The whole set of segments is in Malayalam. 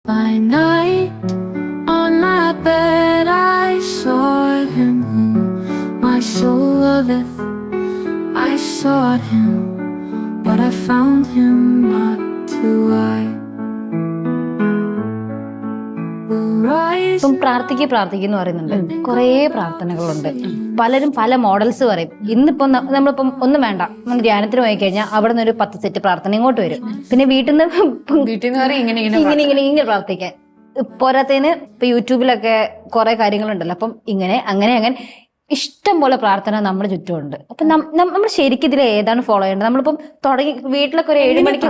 By night, on my bed, I saw him whom my soul loveth. I sought him, but I found him not till I will rise. ഇപ്പം പ്രാർത്ഥിക്കുന്നു പറയുന്നുണ്ട്. കുറേ പ്രാർത്ഥനകളുണ്ട്. പലരും പല മോഡൽസ് പറയും. ഇന്നിപ്പം നമ്മളിപ്പം ഒന്നും വേണ്ട, നമ്മൾ ധ്യാനത്തിന് പോയി കഴിഞ്ഞാൽ അവിടെ നിന്ന് ഒരു 10 സെറ്റ് പ്രാർത്ഥന ഇങ്ങോട്ട് വരും. പിന്നെ വീട്ടിൽ നിന്ന് ഇങ്ങനെ പ്രാർത്ഥിക്കാൻ പോരാത്തതിന് ഇപ്പൊ യൂട്യൂബിലൊക്കെ കുറെ കാര്യങ്ങളുണ്ടല്ലോ. അപ്പം ഇങ്ങനെ അങ്ങനെ ഇഷ്ടം പോലെ പ്രാർത്ഥന നമ്മുടെ ചുറ്റുമുണ്ട്. അപ്പൊ നമ്മൾ ശരിക്കും ഇതിൽ ഏതാണ് ഫോളോ ചെയ്യേണ്ടത്? നമ്മളിപ്പം തുടങ്ങി വീട്ടിലൊക്കെ ഒരു 7 മണിക്ക്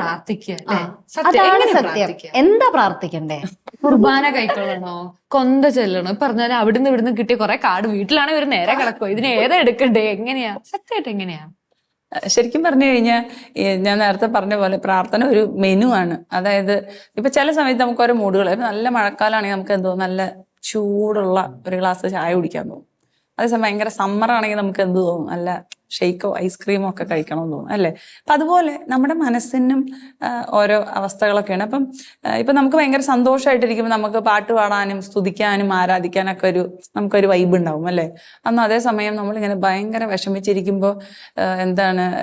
അതാണ് സത്യം. എന്താ പ്രാർത്ഥിക്കണ്ടേ? കുർബാന കൈക്കൊള്ളണോ, കൊന്ത ചെല്ലണോ, പറഞ്ഞാൽ അവിടുന്ന് ഇവിടുന്ന് കിട്ടിയ കുറെ കാർഡ് വീട്ടിലാണെങ്കിൽ ഒരു നേരെ കിടക്കോ, ഇതിന് ഏതാ എടുക്കണ്ടേ, എങ്ങനെയാ സത്യമായിട്ട് എങ്ങനെയാ? ശരിക്കും പറഞ്ഞു കഴിഞ്ഞാൽ ഞാൻ നേരത്തെ പറഞ്ഞ പോലെ പ്രാർത്ഥന ഒരു മെനു ആണ്. അതായത് ഇപ്പൊ ചില സമയത്ത് നമുക്ക് ഓരോ മൂഡുകൾ, നല്ല മഴക്കാലമാണെങ്കിൽ നമുക്ക് എന്തോ നല്ല ചൂടുള്ള ഒരു ഗ്ലാസ് ചായ കുടിക്കാൻ തോന്നും. അതേസമയം ഭയങ്കര സമ്മർ ആണെങ്കിൽ നമുക്ക് എന്ത് തോന്നും, നല്ല ഷെയ്ക്കോ ഐസ്ക്രീമോ ഒക്കെ കഴിക്കണമെന്ന് തോന്നും അല്ലേ. അപ്പം അതുപോലെ നമ്മുടെ മനസ്സിനും ഓരോ അവസ്ഥകളൊക്കെയാണ്. അപ്പം ഇപ്പം നമുക്ക് ഭയങ്കര സന്തോഷമായിട്ടിരിക്കുമ്പോൾ നമുക്ക് പാട്ട് പാടാനും സ്തുതിക്കാനും ആരാധിക്കാനൊക്കെ നമുക്കൊരു വൈബ് ഉണ്ടാവും അല്ലേ. അന്ന് അതേസമയം നമ്മളിങ്ങനെ ഭയങ്കര വിഷമിച്ചിരിക്കുമ്പോൾ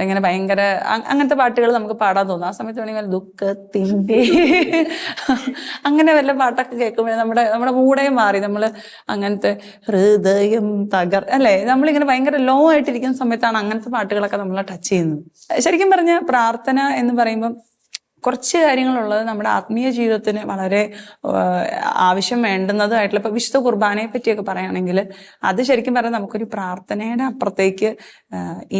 ഇങ്ങനെ ഭയങ്കര അങ്ങനത്തെ പാട്ടുകൾ നമുക്ക് പാടാൻ തോന്നും. ആ സമയത്ത് വേണമെങ്കിൽ ദുഃഖത്തിൻ്റെ അങ്ങനെ വല്ല പാട്ടൊക്കെ കേൾക്കുമ്പോൾ നമ്മുടെ മൂടേ മാറി, നമ്മൾ അങ്ങനത്തെ ഹൃദയം അല്ലേ, നമ്മളിങ്ങനെ ഭയങ്കര ലോ ആയിട്ടിരിക്കുന്ന സമയത്താണ് അങ്ങനത്തെ പാട്ടുകളൊക്കെ നമ്മളെ ടച്ച് ചെയ്യുന്നത്. ശരിക്കും പറഞ്ഞ പ്രാർത്ഥന എന്ന് പറയുമ്പം കുറച്ച് കാര്യങ്ങളുള്ളത് നമ്മുടെ ആത്മീയ ജീവിതത്തിന് വളരെ ആവശ്യം വേണ്ടുന്നതായിട്ടുള്ള ഇപ്പൊ വിശുദ്ധ കുർബാനയെ പറ്റിയൊക്കെ പറയുകയാണെങ്കിൽ അത് ശരിക്കും പറഞ്ഞാൽ നമുക്കൊരു പ്രാർത്ഥനയുടെ അപ്പുറത്തേക്ക്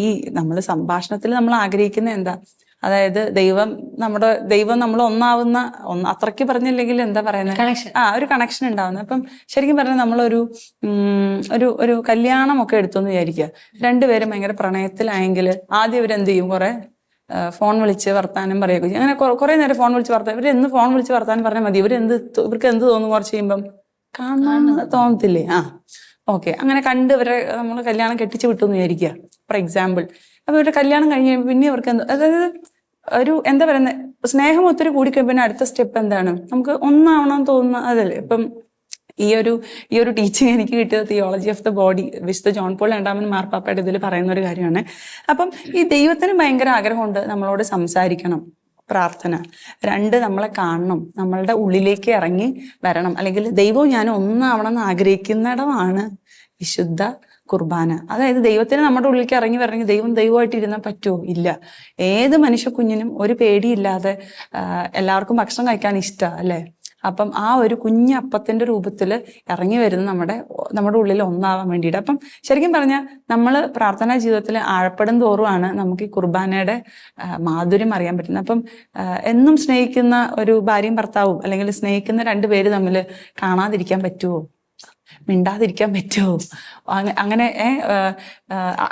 ഈ നമ്മൾ സംഭാഷണത്തിൽ നമ്മൾ ആഗ്രഹിക്കുന്ന എന്താ, അതായത് ദൈവം നമ്മൾ ഒന്നാവുന്ന അത്രയ്ക്ക് പറഞ്ഞില്ലെങ്കിൽ എന്താ പറയുന്നത്, ഒരു കണക്ഷൻ ഉണ്ടാവുന്നത്. അപ്പം ശരിക്കും പറഞ്ഞാൽ നമ്മളൊരു ഒരു കല്യാണമൊക്കെ എടുത്തെന്ന് വിചാരിക്കുക. രണ്ടുപേരും ഭയങ്കര പ്രണയത്തിലായെങ്കിൽ ആദ്യം ഇവരെന്ത് ചെയ്യും, കുറെ ഫോൺ വിളിച്ച് വർത്താനം പറയുകയൊക്കെ ചെയ്യും. അങ്ങനെ കുറെ നേരം ഫോൺ വിളിച്ച് വർത്താനം, ഇവരെന്ന് ഫോൺ വിളിച്ച് വർത്താനം പറഞ്ഞാൽ മതി, ഇവർക്ക് എന്ത് തോന്നും, കുറച്ച് കഴിയുമ്പം കാണാൻ തോന്നത്തില്ലേ, ഓക്കെ അങ്ങനെ കണ്ട് നമ്മൾ കല്യാണം കെട്ടിച്ച് വിട്ടു എന്ന് വിചാരിക്കുക ഫോർ എക്സാമ്പിൾ. അപ്പൊ ഇവരുടെ കല്യാണം കഴിഞ്ഞ് കഴിയുമ്പോൾ പിന്നെ ഇവർക്ക് അതായത് ഒരു എന്താ പറയുന്നത്, സ്നേഹം ഒത്തിരി കൂടിക്കഴിയുമ്പോൾ പിന്നെ അടുത്ത സ്റ്റെപ്പ് എന്താണ്, നമുക്ക് ഒന്നാവണമെന്ന് തോന്നുന്ന അതല്ലേ. ഇപ്പം ഈ ഒരു ടീച്ചിങ് എനിക്ക് കിട്ടിയത് തിയോളജി ഓഫ് ദ ബോഡി വിശുദ്ധ ജോൺ പോൾ രണ്ടാമൻ മാർപ്പാപ്പയുടെ ഇതിൽ പറയുന്ന ഒരു കാര്യമാണ്. അപ്പം ഈ ദൈവത്തിന് ഭയങ്കര ആഗ്രഹമുണ്ട് നമ്മളോട് സംസാരിക്കണം, പ്രാർത്ഥന. 2 നമ്മളെ കാണണം, നമ്മളുടെ ഉള്ളിലേക്ക് ഇറങ്ങി വരണം, അല്ലെങ്കിൽ ദൈവവും ഞാൻ ഒന്നാവണം എന്ന് ആഗ്രഹിക്കുന്നിടമാണ് വിശുദ്ധ കുർബാന. അതായത് ദൈവത്തിന് നമ്മുടെ ഉള്ളിലേക്ക് ഇറങ്ങി വരണമെങ്കിൽ ദൈവമായിട്ട് ഇരുന്നാൽ പറ്റുമോ? ഇല്ല. ഏത് മനുഷ്യ കുഞ്ഞിനും ഒരു പേടിയില്ലാതെ എല്ലാവർക്കും ഭക്ഷണം കഴിക്കാൻ ഇഷ്ടമാണ് അല്ലേ. അപ്പം ആ ഒരു കുഞ്ഞപ്പത്തിന്റെ രൂപത്തിൽ ഇറങ്ങി വരുന്ന നമ്മുടെ ഉള്ളിൽ ഒന്നാവാൻ വേണ്ടിയിട്ട്. അപ്പം ശരിക്കും പറഞ്ഞാൽ നമ്മൾ പ്രാർത്ഥനാ ജീവിതത്തിൽ ആഴപ്പെടും തോറുമാണ് നമുക്ക് ഈ കുർബാനയുടെ മാധുര്യം അറിയാൻ പറ്റുന്നത്. അപ്പം എന്നും സ്നേഹിക്കുന്ന ഒരു ഭാര്യയും ഭർത്താവും അല്ലെങ്കിൽ സ്നേഹിക്കുന്ന 2 പേര് തമ്മിൽ കാണാതിരിക്കാൻ പറ്റുമോ, മിണ്ടാതിരിക്കാൻ പറ്റുമോ?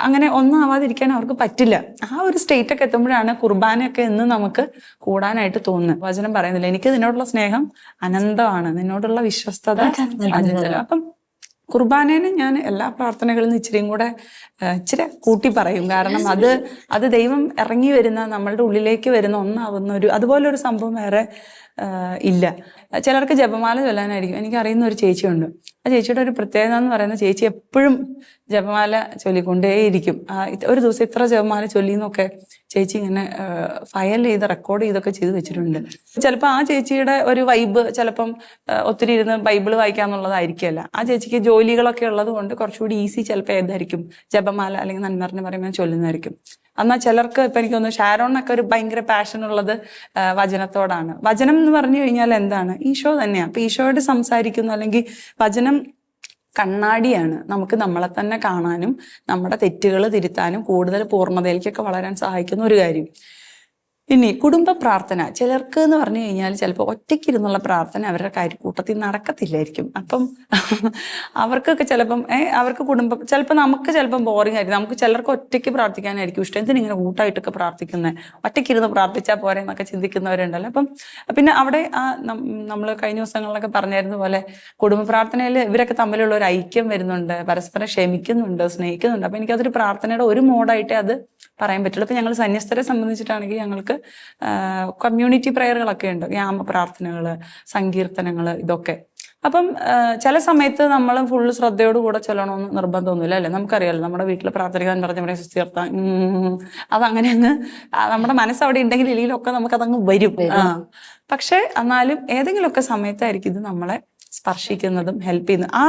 അങ്ങനെ ഒന്നാവാതിരിക്കാൻ അവർക്ക് പറ്റില്ല. ആ ഒരു സ്റ്റേറ്റ് ഒക്കെ എത്തുമ്പോഴാണ് കുർബാനയൊക്കെ എന്ന് നമുക്ക് കൂടാനായിട്ട് തോന്നുന്നത്. വചനം പറയുന്നില്ല, എനിക്ക് നിന്നോടുള്ള സ്നേഹം അനന്തമാണ്, നിന്നോടുള്ള വിശ്വസ്തത അചഞ്ചലം. അപ്പം കുർബാനേനെ ഞാൻ എല്ലാ പ്രാർത്ഥനകളിൽ നിന്ന് ഇച്ചിരി കൂട്ടി പറയും. കാരണം അത് ദൈവം ഇറങ്ങി വരുന്ന നമ്മളുടെ ഉള്ളിലേക്ക് വരുന്ന ഒന്നാവുന്ന അതുപോലൊരു സംഭവം വേറെ ഇല്ല. ചിലർക്ക് ജപമാല ചൊല്ലാനായിരിക്കും. എനിക്കറിയുന്ന ഒരു ചേച്ചിയുണ്ട്. ആ ചേച്ചിയുടെ ഒരു പ്രത്യേകത എന്ന് പറയുന്ന, ചേച്ചി എപ്പോഴും ജപമാല ചൊല്ലിക്കൊണ്ടേയിരിക്കും. ഒരു ദിവസം ഇത്ര ജപമാല ചൊല്ലിന്നൊക്കെ ചേച്ചി ഇങ്ങനെ ഫയൽ ചെയ്ത് റെക്കോർഡ് ചെയ്തൊക്കെ ചെയ്ത് വെച്ചിട്ടുണ്ട്. ചിലപ്പോൾ ആ ചേച്ചിയുടെ ഒരു വൈബ് ചിലപ്പം ഒത്തിരി ഇരുന്ന് ബൈബിള് വായിക്കാന്നുള്ളതായിരിക്കുമല്ല. ആ ചേച്ചിക്ക് ജോലികളൊക്കെ ഉള്ളത് കൊണ്ട് കുറച്ചുകൂടി ഈസി ചിലപ്പോൾ ഏതായിരിക്കും, ജപമാല അല്ലെങ്കിൽ നന്മറിഞ്ഞ് പറയുമ്പോൾ ചൊല്ലുന്നതായിരിക്കും. എന്നാൽ ചിലർക്ക് ഇപ്പം എനിക്ക് തോന്നുന്നു ഷാരോണിനൊക്കെ ഒരു ഭയങ്കര പാഷൻ ഉള്ളത് വചനത്തോടാണ്. വചനം എന്ന് പറഞ്ഞു കഴിഞ്ഞാൽ എന്താണ്, ഈശോ തന്നെയാണ്. അപ്പൊ ഈശോയോട് സംസാരിക്കുന്നു, അല്ലെങ്കിൽ വചനം കണ്ണാടിയാണ്. നമുക്ക് നമ്മളെ തന്നെ കാണാനും നമ്മുടെ തെറ്റുകൾ തിരുത്താനും കൂടുതൽ പൂർണ്ണതയിലേക്കൊക്കെ വളരാൻ സഹായിക്കുന്ന ഒരു കാര്യം. ഇനി കുടുംബ പ്രാർത്ഥന ചിലർക്ക് എന്ന് പറഞ്ഞു കഴിഞ്ഞാൽ ചിലപ്പോൾ ഒറ്റയ്ക്കിരുന്നുള്ള പ്രാർത്ഥന അവരുടെ കൂട്ടത്തിൽ നടക്കത്തില്ലായിരിക്കും. അപ്പം അവർക്കൊക്കെ ചിലപ്പം അവർക്ക് ചിലപ്പോൾ നമുക്ക് ചിലപ്പം ബോറിംഗ് ആയിരിക്കും. നമുക്ക് ചിലർക്ക് ഒറ്റയ്ക്ക് പ്രാർത്ഥിക്കാനായിരിക്കും ഇഷ്ടം. എന്തിനിങ്ങനെ കൂട്ടായിട്ടൊക്കെ പ്രാർത്ഥിക്കുന്നത്, ഒറ്റയ്ക്കിരുന്ന് പ്രാർത്ഥിച്ചാൽ പോരെ എന്നൊക്കെ ചിന്തിക്കുന്നവരുണ്ടല്ലോ. അപ്പം പിന്നെ അവിടെ നമ്മൾ കഴിഞ്ഞ ദിവസങ്ങളിലൊക്കെ പറഞ്ഞിരുന്ന പോലെ കുടുംബ പ്രാർത്ഥനയിൽ ഇവരൊക്കെ തമ്മിലുള്ള ഒരു ഐക്യം വരുന്നുണ്ട്, പരസ്പരം ക്ഷമിക്കുന്നുണ്ട്, സ്നേഹിക്കുന്നുണ്ട്. അപ്പം എനിക്കതൊരു പ്രാർത്ഥനയുടെ ഒരു മോഡായിട്ടേ അത് പറയാൻ പറ്റുള്ളൂ. ഇപ്പം ഞങ്ങൾ സന്യസ്തരെ സംബന്ധിച്ചിട്ടാണെങ്കിൽ ഞങ്ങൾക്ക് നമുക്ക് കമ്മ്യൂണിറ്റി പ്രയറുകളൊക്കെ ഉണ്ട്, ഗ്രാമ പ്രാർത്ഥനകൾ, സങ്കീർത്തനങ്ങൾ, ഇതൊക്കെ. അപ്പം ചില സമയത്ത് നമ്മൾ ഫുള്ള് ശ്രദ്ധയോടുകൂടെ ചൊല്ലണമെന്ന് നിർബന്ധമൊന്നുമില്ല അല്ലേ. നമുക്കറിയാമല്ലോ, നമ്മുടെ വീട്ടിൽ പ്രാർത്ഥിക്കാൻ പറഞ്ഞ സുസ്ഥീർത്താൻ അതങ്ങനെ അങ്ങ് നമ്മുടെ മനസ്സ് അവിടെ ഉണ്ടെങ്കിൽ ഇല്ലെങ്കിലൊക്കെ നമുക്കതങ്ങ് വരും. പക്ഷെ എന്നാലും ഏതെങ്കിലുമൊക്കെ സമയത്തായിരിക്കും ഇത് നമ്മളെ സ്പർശിക്കുന്നതും ഹെൽപ്പ് ചെയ്യുന്നത്. ആ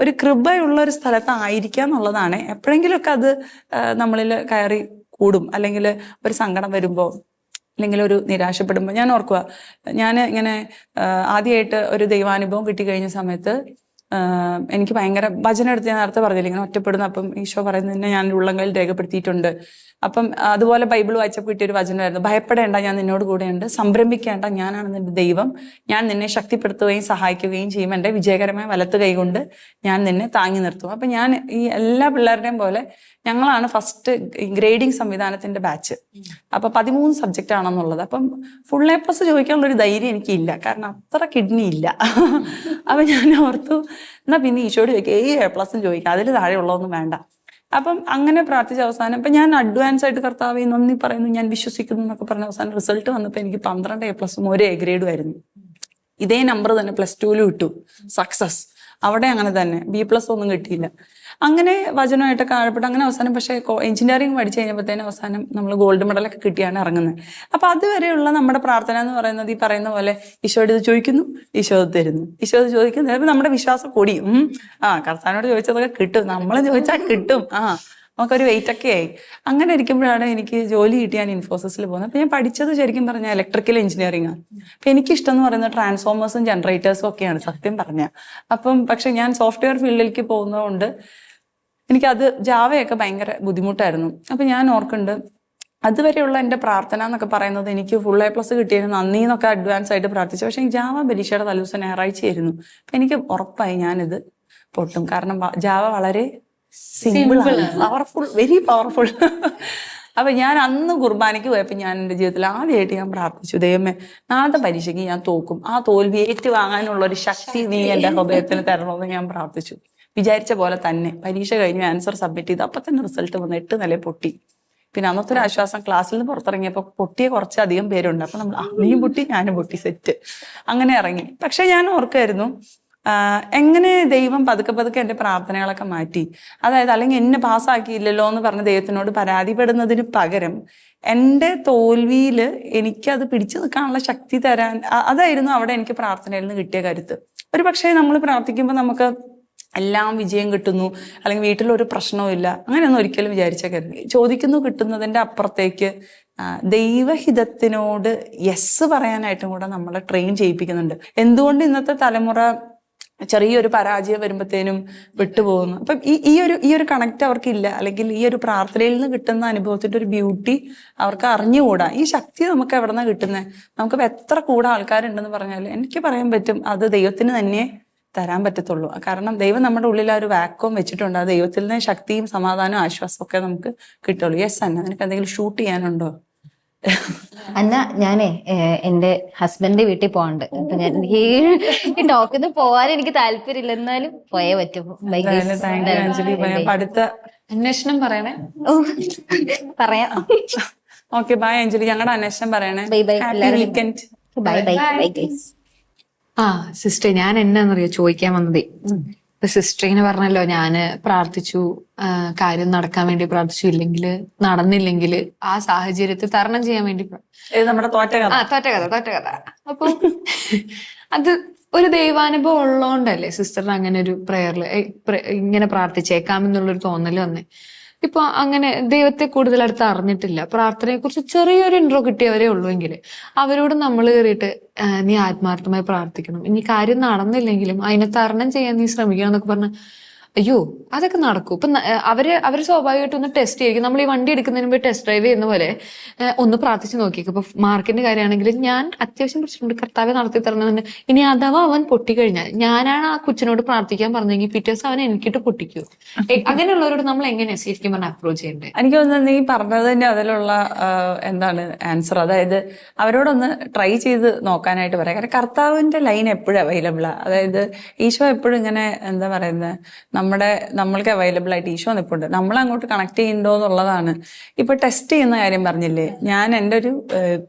ഒരു കൃപയുള്ള ഒരു സ്ഥലത്ത് ആയിരിക്കുക എന്നുള്ളതാണ്. എപ്പോഴെങ്കിലുമൊക്കെ അത് നമ്മളിൽ കയറി കൂടും. അല്ലെങ്കിൽ ഒരു സങ്കടം വരുമ്പോൾ, അല്ലെങ്കിൽ ഒരു നിരാശപ്പെടുമ്പോൾ. ഞാൻ ഓർക്കുക, ഞാൻ ഇങ്ങനെ ആദ്യമായിട്ട് ഒരു ദൈവാനുഭവം കിട്ടിക്കഴിഞ്ഞ സമയത്ത് എനിക്ക് ഭയങ്കര വചനം എടുത്ത്, ഞാൻ നേരത്തെ പറഞ്ഞില്ല ഇങ്ങനെ ഒറ്റപ്പെടുന്നു. അപ്പം ഈശോ പറയുന്നതിനെ ഞാൻ ഉള്ളങ്കയിൽ രേഖപ്പെടുത്തിയിട്ടുണ്ട്. അപ്പം അതുപോലെ ബൈബിൾ വായിച്ചപ്പോൾ കിട്ടിയൊരു വചനമായിരുന്നു, ഭയപ്പെടേണ്ട, ഞാൻ നിന്നോട് കൂടെയുണ്ട്, സംരംഭിക്കേണ്ട, ഞാനാണ് നിന്റെ ദൈവം, ഞാൻ നിന്നെ ശക്തിപ്പെടുത്തുകയും സഹായിക്കുകയും ചെയ്യും, എൻ്റെ വിജയകരമായ വലത്ത് കൈകൊണ്ട് ഞാൻ നിന്നെ താങ്ങി നിർത്തും. അപ്പം ഞാൻ ഈ എല്ലാ പിള്ളേരുടെയും പോലെ ഞങ്ങളാണ് ഫസ്റ്റ് ഗ്രേഡിങ് സംവിധാനത്തിന്റെ ബാച്ച്. അപ്പൊ 13 സബ്ജക്റ്റ് ആണെന്നുള്ളത്. അപ്പം ഫുൾ A+ ചോദിക്കാനുള്ള ഒരു ധൈര്യം എനിക്കില്ല, കാരണം അത്ര കിഡ്നി ഇല്ല. അപ്പൊ ഞാൻ ഓർത്തു, എന്നാ പിന്നെ ഈശോട് ചോദിക്കുക, A+ ചോദിക്കുക, അതിൽ താഴെ ഉള്ളതൊന്നും വേണ്ട. അപ്പം അങ്ങനെ പ്രാർത്ഥിച്ച അവസാനം ഇപ്പം ഞാൻ അഡ്വാൻസ് ആയിട്ട് കർത്താവേ നന്ദി പറയുന്നു, ഞാൻ വിശ്വസിക്കുന്നു എന്നൊക്കെ പറഞ്ഞ അവസാനം റിസൾട്ട് വന്നപ്പോൾ എനിക്ക് 12 A+ഉം 1 A ഗ്രേഡും ആയിരുന്നു. ഇതേ നമ്പർ തന്നെ +2 കിട്ടും, സക്സസ്. അവിടെ അങ്ങനെ തന്നെ B+ ഒന്നും കിട്ടിയില്ല. അങ്ങനെ വചനമായിട്ടൊക്കെ ആഴപ്പെട്ടു. അങ്ങനെ അവസാനം പക്ഷേ എഞ്ചിനീയറിംഗ് പഠിച്ചു കഴിഞ്ഞപ്പോഴത്തേനും അവസാനം നമ്മൾ ഗോൾഡ് മെഡലൊക്കെ കിട്ടിയാണ് ഇറങ്ങുന്നത്. അപ്പൊ അതുവരെയുള്ള നമ്മുടെ പ്രാർത്ഥന എന്ന് പറയുന്നത് ഈ പറയുന്ന പോലെ ഈശോയോട് ഇത് ചോദിക്കുന്നു, ഈശോ തരുന്നു, ഈശോ ചോദിക്കുന്നു. ചിലപ്പോൾ നമ്മുടെ വിശ്വാസം കൂടിയും കർത്താവിനോട് ചോദിച്ചതൊക്കെ കിട്ടും, നമ്മൾ ചോദിച്ചാൽ കിട്ടും. നമുക്കൊരു വെയിറ്റ് ഒക്കെ ആയി. അങ്ങനെ ഇരിക്കുമ്പോഴാണ് എനിക്ക് ജോലി കിട്ടി, ഞാൻ ഇൻഫോസിസിൽ പോകുന്നത്. അപ്പൊ ഞാൻ പഠിച്ചത് ശരിക്കും പറഞ്ഞാൽ ഇലക്ട്രിക്കൽ എഞ്ചിനീയറിംഗ് ആണ്. അപ്പൊ എനിക്കിഷ്ടം എന്ന് പറയുന്നത് ട്രാൻസ്ഫോമേഴ്സും ജനറേറ്റേഴ്സും ഒക്കെയാണ് സത്യം പറഞ്ഞാൽ. അപ്പം പക്ഷെ ഞാൻ സോഫ്റ്റ്വെയർ ഫീൽഡിലേക്ക് പോകുന്നതുകൊണ്ട് എനിക്കത് ജാവയൊക്കെ ഭയങ്കര ബുദ്ധിമുട്ടായിരുന്നു. അപ്പൊ ഞാൻ ഓർക്കുന്നുണ്ട്, അതുവരെയുള്ള എൻ്റെ പ്രാർത്ഥന എന്നൊക്കെ പറയുന്നത് എനിക്ക് ഫുൾ A+ കിട്ടിയതിന് നന്ദി എന്നൊക്കെ അഡ്വാൻസ് ആയിട്ട് പ്രാർത്ഥിച്ചു. പക്ഷെ ഈ ജാവ പരീക്ഷയുടെ തലേദിവസം ഞായറാഴ്ചയായിരുന്നു. അപ്പൊ എനിക്ക് ഉറപ്പായി ഞാനിത് പൊട്ടും, കാരണം ജാവ വളരെ സിമ്പിൾ ആണ്, പവർഫുൾ, വെരി പവർഫുൾ. അപ്പൊ ഞാൻ അന്ന് കുർബാനയ്ക്ക് പോയപ്പോൾ ഞാൻ എൻ്റെ ജീവിതത്തിൽ ആദ്യമായിട്ട് ഞാൻ പ്രാർത്ഥിച്ചു, ദൈവമേ നാളത്തെ പരീക്ഷയ്ക്ക് ഞാൻ തോക്കും, ആ തോൽവി ഏറ്റുവാങ്ങാനുള്ള ഒരു ശക്തി നീ എൻ്റെ ഹൃദയത്തിന് തരണമെന്ന് ഞാൻ പ്രാർത്ഥിച്ചു. വിചാരിച്ച പോലെ തന്നെ പരീക്ഷ കഴിഞ്ഞ് ആൻസർ സബ്മിറ്റ് ചെയ്ത് അപ്പൊ തന്നെ റിസൾട്ട് വന്ന് 8 നില പൊട്ടി. പിന്നെ അന്നത്തെ ഒരു ആശ്വാസം, ക്ലാസ്സിൽ നിന്ന് പുറത്തിറങ്ങിയപ്പോൾ പൊട്ടിയ കുറച്ചധികം പേരുണ്ട്. അപ്പൊ നമ്മൾ നീയും പൊട്ടി ഞാനും പൊട്ടി, സെറ്റ്, അങ്ങനെ ഇറങ്ങി. പക്ഷെ ഞാൻ ഓർക്കായിരുന്നു എങ്ങനെ ദൈവം പതുക്കെ പതുക്കെ എൻ്റെ പ്രാർത്ഥനകളൊക്കെ മാറ്റി. അതായത് അല്ലെങ്കിൽ എന്നെ പാസ്സാക്കിയില്ലല്ലോ എന്ന് പറഞ്ഞ് ദൈവത്തിനോട് പരാതിപ്പെടുന്നതിന് പകരം എൻ്റെ തോൽവിയിൽ എനിക്കത് പിടിച്ചു നിൽക്കാനുള്ള ശക്തി തരാൻ, അതായിരുന്നു അവിടെ എനിക്ക് പ്രാർത്ഥനയിൽ നിന്ന് കിട്ടിയ കരുത്ത്. ഒരു പക്ഷേ നമ്മൾ പ്രാർത്ഥിക്കുമ്പോൾ നമുക്ക് എല്ലാം വിജയം കിട്ടുന്നു, അല്ലെങ്കിൽ വീട്ടിലൊരു പ്രശ്നവും ഇല്ല, അങ്ങനെയൊന്നും ഒരിക്കലും വിചാരിച്ചേക്കരുത്. ചോദിക്കുന്നു കിട്ടുന്നതിൻ്റെ അപ്പുറത്തേക്ക് ദൈവഹിതത്തിനോട് യെസ് പറയാനായിട്ടും കൂടെ നമ്മളെ ട്രെയിൻ ചെയ്യിപ്പിക്കുന്നുണ്ട്. എന്തുകൊണ്ട് ഇന്നത്തെ തലമുറ ചെറിയൊരു പരാജയം വരുമ്പോഴത്തേനും വിട്ടുപോകുന്നു? അപ്പം ഈ ഒരു കണക്ട് അവർക്കില്ല, അല്ലെങ്കിൽ ഈ ഒരു പ്രാർത്ഥനയിൽ നിന്ന് കിട്ടുന്ന അനുഭവത്തിന്റെ ഒരു ബ്യൂട്ടി അവർക്ക് അറിഞ്ഞുകൂടാ. ഈ ശക്തി നമുക്ക് എവിടെ നിന്നാണ് കിട്ടുന്നത്? നമുക്കിപ്പോൾ എത്ര കൂടെ ആൾക്കാരുണ്ടെന്ന് പറഞ്ഞാൽ എനിക്ക് പറയാൻ പറ്റും അത് ദൈവത്തിന് തന്നെ തരാൻ പറ്റത്തുള്ളൂ. കാരണം ദൈവം നമ്മുടെ ഉള്ളിൽ ആ ഒരു വാക്വം വെച്ചിട്ടുണ്ട്. ആ ദൈവത്തിൽ നിന്ന് ശക്തിയും സമാധാനവും ആശ്വാസവും ഒക്കെ നമുക്ക് കിട്ടുള്ളൂ. യെസ് അന്ന, നിനക്ക് എന്തെങ്കിലും ഷൂട്ട് ചെയ്യാനുണ്ടോ? അന്ന, ഞാനേ എന്റെ ഹസ്ബൻഡിന്റെ വീട്ടിൽ പോകാണ്ട്. അപ്പൊ ഞാൻ ഈ ടോക്കിന്ന് പോവാൻ എനിക്ക് താല്പര്യമില്ല, എന്നാലും പോയേ പറ്റും. അടുത്ത അന്വേഷണം പറയണേ. പറയാം. Okay, bye Anjali. ഞങ്ങളുടെ അന്വേഷണം പറയണേ. Bye bye. Weekend. Bye bye bye guys. Sister, ഞാൻ എന്നാന്നറിയോ ചോദിക്കാൻ വന്നതേ. ഇപ്പൊ സിസ്റ്റർ ഇങ്ങനെ പറഞ്ഞല്ലോ, ഞാന് പ്രാർത്ഥിച്ചു, കാര്യം നടക്കാൻ വേണ്ടി പ്രാർത്ഥിച്ചു, ഇല്ലെങ്കിൽ നടന്നില്ലെങ്കിൽ ആ സാഹചര്യത്തെ തരണം ചെയ്യാൻ വേണ്ടി നമ്മുടെ തോറ്റ കഥ. അപ്പൊ അത് ഒരു ദൈവാനുഭവം ഉള്ളതുകൊണ്ടല്ലേ സിസ്റ്ററിന് അങ്ങനെ ഒരു പ്രയറിൽ ഇങ്ങനെ പ്രാർത്ഥിച്ചേക്കാം എന്നുള്ളൊരു തോന്നല് വന്നേ. ഇപ്പൊ അങ്ങനെ ദൈവത്തെ കൂടുതൽ അടുത്ത് അറിഞ്ഞിട്ടില്ല, പ്രാർത്ഥനയെ കുറിച്ച് ചെറിയൊരു ഇൻട്രോ കിട്ടിയവരേ ഉള്ളൂ എങ്കിൽ അവരോട് നമ്മൾ കയറിയിട്ട് നീ ആത്മാർത്ഥമായി പ്രാർത്ഥിക്കണം, ഇനി കാര്യം നടന്നില്ലെങ്കിലും അതിനെ തരണം ചെയ്യാൻ നീ ശ്രമിക്കണം എന്നൊക്കെ പറഞ്ഞ അയ്യോ അതൊക്കെ നടക്കും. ഇപ്പൊ അവര് സ്വാഭാവികമായിട്ട് ഒന്ന് ടെസ്റ്റ് ചെയ്യും. നമ്മൾ ഈ വണ്ടി എടുക്കുന്നതിന് മുമ്പ് ടെസ്റ്റ് ഡ്രൈവ് ചെയ്യുന്ന പോലെ ഒന്ന് പ്രാർത്ഥിച്ച് നോക്കിയേക്കും. ഇപ്പൊ മാർക്കിന്റെ കാര്യമാണെങ്കിൽ ഞാൻ അത്യാവശ്യം പ്രശ്നമുണ്ട്, കർത്താവെ നടത്തി തരണമെന്ന്. ഇനി അഥവാ അവൻ പൊട്ടിക്കഴിഞ്ഞാൽ ഞാനാണ് ആ കൊച്ചിനോട് പ്രാർത്ഥിക്കാൻ പറഞ്ഞെങ്കിൽ പിറ്റേ ദിവസം അവൻ എനിക്കിട്ട് പൊട്ടിക്കൂ. അങ്ങനെയുള്ളവരോട് നമ്മൾ എങ്ങനെയാ ശരിക്കും പറഞ്ഞാൽ അപ്രോച്ച് ചെയ്യേണ്ടത്? എനിക്ക് തോന്നുന്നത് നീ പറഞ്ഞത് തന്നെ അതിലുള്ള എന്താണ് ആൻസർ. അതായത് അവരോടൊന്ന് ട്രൈ ചെയ്ത് നോക്കാനായിട്ട് പറയാം. കാരണം കർത്താവിന്റെ ലൈൻ എപ്പോഴും അവൈലബിളാണ്. അതായത് ഈശോ എപ്പോഴും ഇങ്ങനെ എന്താ പറയുന്നത്, നമ്മൾക്ക് അവൈലബിൾ ആയിട്ട് ഈശോ നിൽപ്പുണ്ട്. നമ്മൾ അങ്ങോട്ട് കണക്ട് ചെയ്യുന്നുണ്ടോ എന്നുള്ളതാണ്. ഇപ്പൊ ടെസ്റ്റ് ചെയ്യുന്ന കാര്യം പറഞ്ഞില്ലേ, ഞാൻ എൻ്റെ ഒരു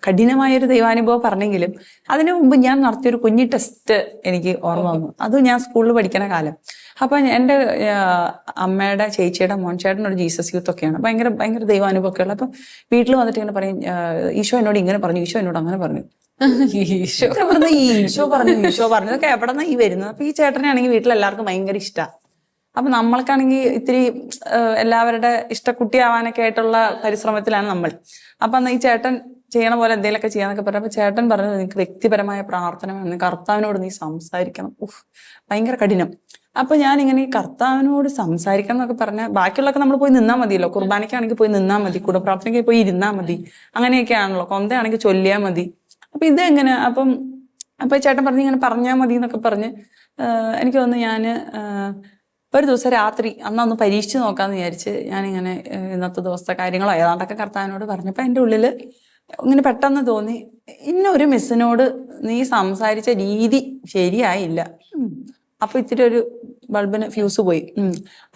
കഠിനമായൊരു ദൈവാനുഭവം പറഞ്ഞെങ്കിലും അതിനു മുമ്പ് ഞാൻ നടത്തിയൊരു കുഞ്ഞി ടെസ്റ്റ് എനിക്ക് ഓർമ്മ വന്നു. അത് ഞാൻ സ്കൂളിൽ പഠിക്കണ കാലം. അപ്പൊ എൻ്റെ അമ്മയുടെ ചേച്ചിയുടെ മോൻചേട്ടൻ ഒരു ജീസസ് യൂത്ത് ഒക്കെയാണ്, ഭയങ്കര ഭയങ്കര ദൈവാനുഭവമൊക്കെ ഉള്ളത്. അപ്പൊ വീട്ടിൽ വന്നിട്ട് ഇങ്ങനെ പറയും, ഈശോ എന്നോട് ഇങ്ങനെ പറഞ്ഞു, ഈശോ എന്നോട് അങ്ങനെ പറഞ്ഞു. എവിടെന്ന് ഈ ഈശോ പറഞ്ഞു ഇതൊക്കെ എവിടെന്നാ ഈ വരുന്നത്? അപ്പൊ ഈ ചേട്ടനാണെങ്കിൽ വീട്ടിലെല്ലാവർക്കും ഭയങ്കര ഇഷ്ടമാണ്. അപ്പൊ നമ്മൾക്കാണെങ്കിൽ ഇത്തിരി എല്ലാവരുടെ ഇഷ്ടക്കുട്ടിയാവാനൊക്കെ ആയിട്ടുള്ള പരിശ്രമത്തിലാണ് നമ്മൾ. അപ്പൊ അന്ന് ഈ ചേട്ടൻ ചെയ്യണ പോലെ എന്തെങ്കിലുമൊക്കെ ചെയ്യാന്നൊക്കെ പറഞ്ഞു. അപ്പൊ ചേട്ടൻ പറഞ്ഞു, നിനക്ക് വ്യക്തിപരമായ പ്രാർത്ഥന വേണം, കർത്താവിനോട് നീ സംസാരിക്കണം. ഭയങ്കര കഠിനം. അപ്പൊ ഞാനിങ്ങനെ ഈ കർത്താവിനോട് സംസാരിക്കണം എന്നൊക്കെ പറഞ്ഞാൽ ബാക്കിയുള്ളതൊക്കെ നമ്മൾ പോയി നിന്നാൽ മതിയല്ലോ, കുർബാനയ്ക്കാണെങ്കിൽ പോയി നിന്നാൽ മതി, കുടപ്രാർത്ഥനയ്ക്ക് പോയി ഇരുന്നാൽ മതി, അങ്ങനെയൊക്കെയാണല്ലോ, കൊന്തയാണെങ്കിൽ ചൊല്ലിയാൽ മതി. അപ്പൊ ഇതെങ്ങനെ? അപ്പൊ ചേട്ടൻ പറഞ്ഞ് ഇങ്ങനെ പറഞ്ഞാൽ മതി എന്നൊക്കെ പറഞ്ഞ് എനിക്ക് തോന്നുന്നു ഞാന് ഒരു ദിവസം രാത്രി അന്നൊന്ന് പരീക്ഷിച്ച് നോക്കാന്ന് വിചാരിച്ച് ഞാനിങ്ങനെ ഇന്നത്തെ ദിവസത്തെ കാര്യങ്ങളോ ഏതാണ്ടൊക്കെ കർത്താവിനോട് പറഞ്ഞപ്പോ എൻ്റെ ഉള്ളില് ഇങ്ങനെ പെട്ടെന്ന് തോന്നി, ഇന്നൊരു മിസ്സിനോട് നീ സംസാരിച്ച രീതി ശരിയായില്ല. അപ്പൊ ഇത്തിരി ഒരു ബൾബിന് ഫ്യൂസ് പോയി.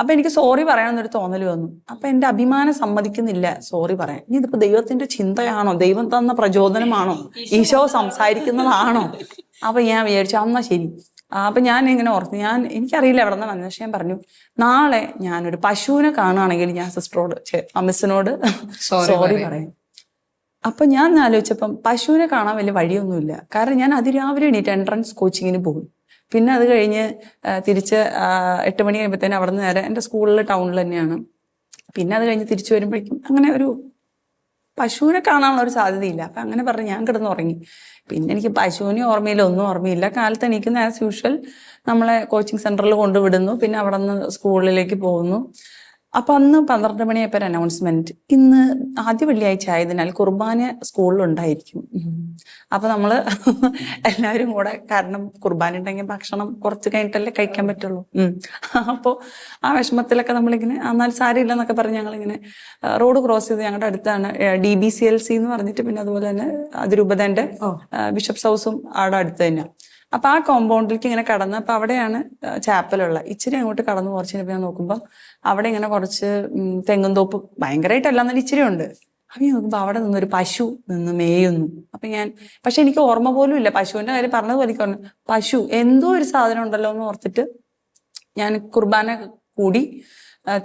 അപ്പൊ എനിക്ക് സോറി പറയാമെന്നൊരു തോന്നൽ വന്നു. അപ്പൊ എന്റെ അഭിമാനം സമ്മതിക്കുന്നില്ല സോറി പറയാൻ. ഇനി ഇതിപ്പോ ദൈവത്തിന്റെ ചിന്തയാണോ, ദൈവം തന്ന പ്രചോദനമാണോ, ഈശോ സംസാരിക്കുന്നതാണോ? അപ്പൊ ഞാൻ വിചാരിച്ചു എന്നാ ശരി. അപ്പൊ ഞാൻ ഇങ്ങനെ ഓർത്തു, എനിക്കറിയില്ല എവിടെ നിന്ന് വന്നത്, പക്ഷെ ഞാൻ പറഞ്ഞു, നാളെ ഞാനൊരു പശുവിനെ കാണുകയാണെങ്കിൽ ഞാൻ സിസ്റ്ററോട് മിസ്സിനോട് സോറി പറയും. അപ്പൊ ഞാൻ ആലോചിച്ചപ്പം പശുവിനെ കാണാൻ വലിയ വഴിയൊന്നുമില്ല. കാരണം ഞാൻ അതിരാവിലെ എണീറ്റ് എൻട്രൻസ് കോച്ചിങ്ങിന് പോകും. പിന്നെ അത് കഴിഞ്ഞ് തിരിച്ച് 8 മണി കഴിയുമ്പോഴത്തേനും അവിടെ നിന്ന് നേരെ എൻ്റെ സ്കൂളിൽ ടൗണിൽ തന്നെയാണ്. പിന്നെ അത് കഴിഞ്ഞ് തിരിച്ചു വരുമ്പോഴേക്കും അങ്ങനെ ഒരു പശുവിനെ കാണാനുള്ള ഒരു സാധ്യതയില്ല. അപ്പൊ അങ്ങനെ പറഞ്ഞ് ഞാൻ കിടന്നുറങ്ങി. പിന്നെ എനിക്ക് പശുവിനെ ഓർമ്മയില്ല, ഒന്നും ഓർമ്മയില്ല. കാലത്ത് എണീക്കുന്ന ആസ് യൂഷ്വൽ നമ്മളെ കോച്ചിങ് സെന്ററിൽ കൊണ്ടുവിടുന്നു, പിന്നെ അവിടെ നിന്ന് സ്കൂളിലേക്ക് പോകുന്നു. അപ്പൊ അന്ന് 12 മണിയായപ്പോൾ അനൗൺസ്മെന്റ്, ഇന്ന് ആദ്യ വെള്ളിയാഴ്ച ആയതിനാൽ കുർബാന സ്കൂളിലുണ്ടായിരിക്കും. അപ്പൊ നമ്മള് എല്ലാവരും കൂടെ, കാരണം കുർബാന ഉണ്ടെങ്കിൽ ഭക്ഷണം കുറച്ച് കഴിഞ്ഞിട്ടല്ലേ കഴിക്കാൻ പറ്റുള്ളൂ. അപ്പോൾ ആ വിഷമത്തിലൊക്കെ നമ്മളിങ്ങനെ എന്നാൽ സാരമില്ല എന്നൊക്കെ പറഞ്ഞ് ഞങ്ങളിങ്ങനെ റോഡ് ക്രോസ് ചെയ്ത് ഞങ്ങളുടെ അടുത്താണ് DBCLC എന്ന് പറഞ്ഞിട്ട്, പിന്നെ അതുപോലെ തന്നെ അതിരൂപതന്റെ ബിഷപ്സ് ഹൗസും അവിടെ അടുത്ത് തന്നെയാണ്. അപ്പൊ ആ കോമ്പൗണ്ടിലേക്ക് ഇങ്ങനെ കടന്ന്, അപ്പൊ അവിടെയാണ് ചാപ്പലുള്ള. ഇച്ചിരി അങ്ങോട്ട് കടന്ന് കുറച്ച് കഴിഞ്ഞപ്പോൾ ഞാൻ നോക്കുമ്പോൾ അവിടെ ഇങ്ങനെ കുറച്ച് തെങ്ങും തോപ്പ്, ഭയങ്കരമായിട്ടല്ല എന്നാലും ഇച്ചിരി ഉണ്ട്. അപ്പൊ ഞാൻ നോക്കുമ്പോൾ അവിടെ നിന്നൊരു പശു നിന്ന് മേയുന്നു. അപ്പൊ പക്ഷെ എനിക്ക് ഓർമ്മ പോലും ഇല്ല പശുവിന്റെ കാര്യം പറഞ്ഞതുപോലെ. എനിക്ക് പറഞ്ഞു പശു എന്തോ ഒരു സാധനം ഉണ്ടല്ലോ എന്ന് ഓർത്തിട്ട് ഞാൻ കുർബാന കൂടി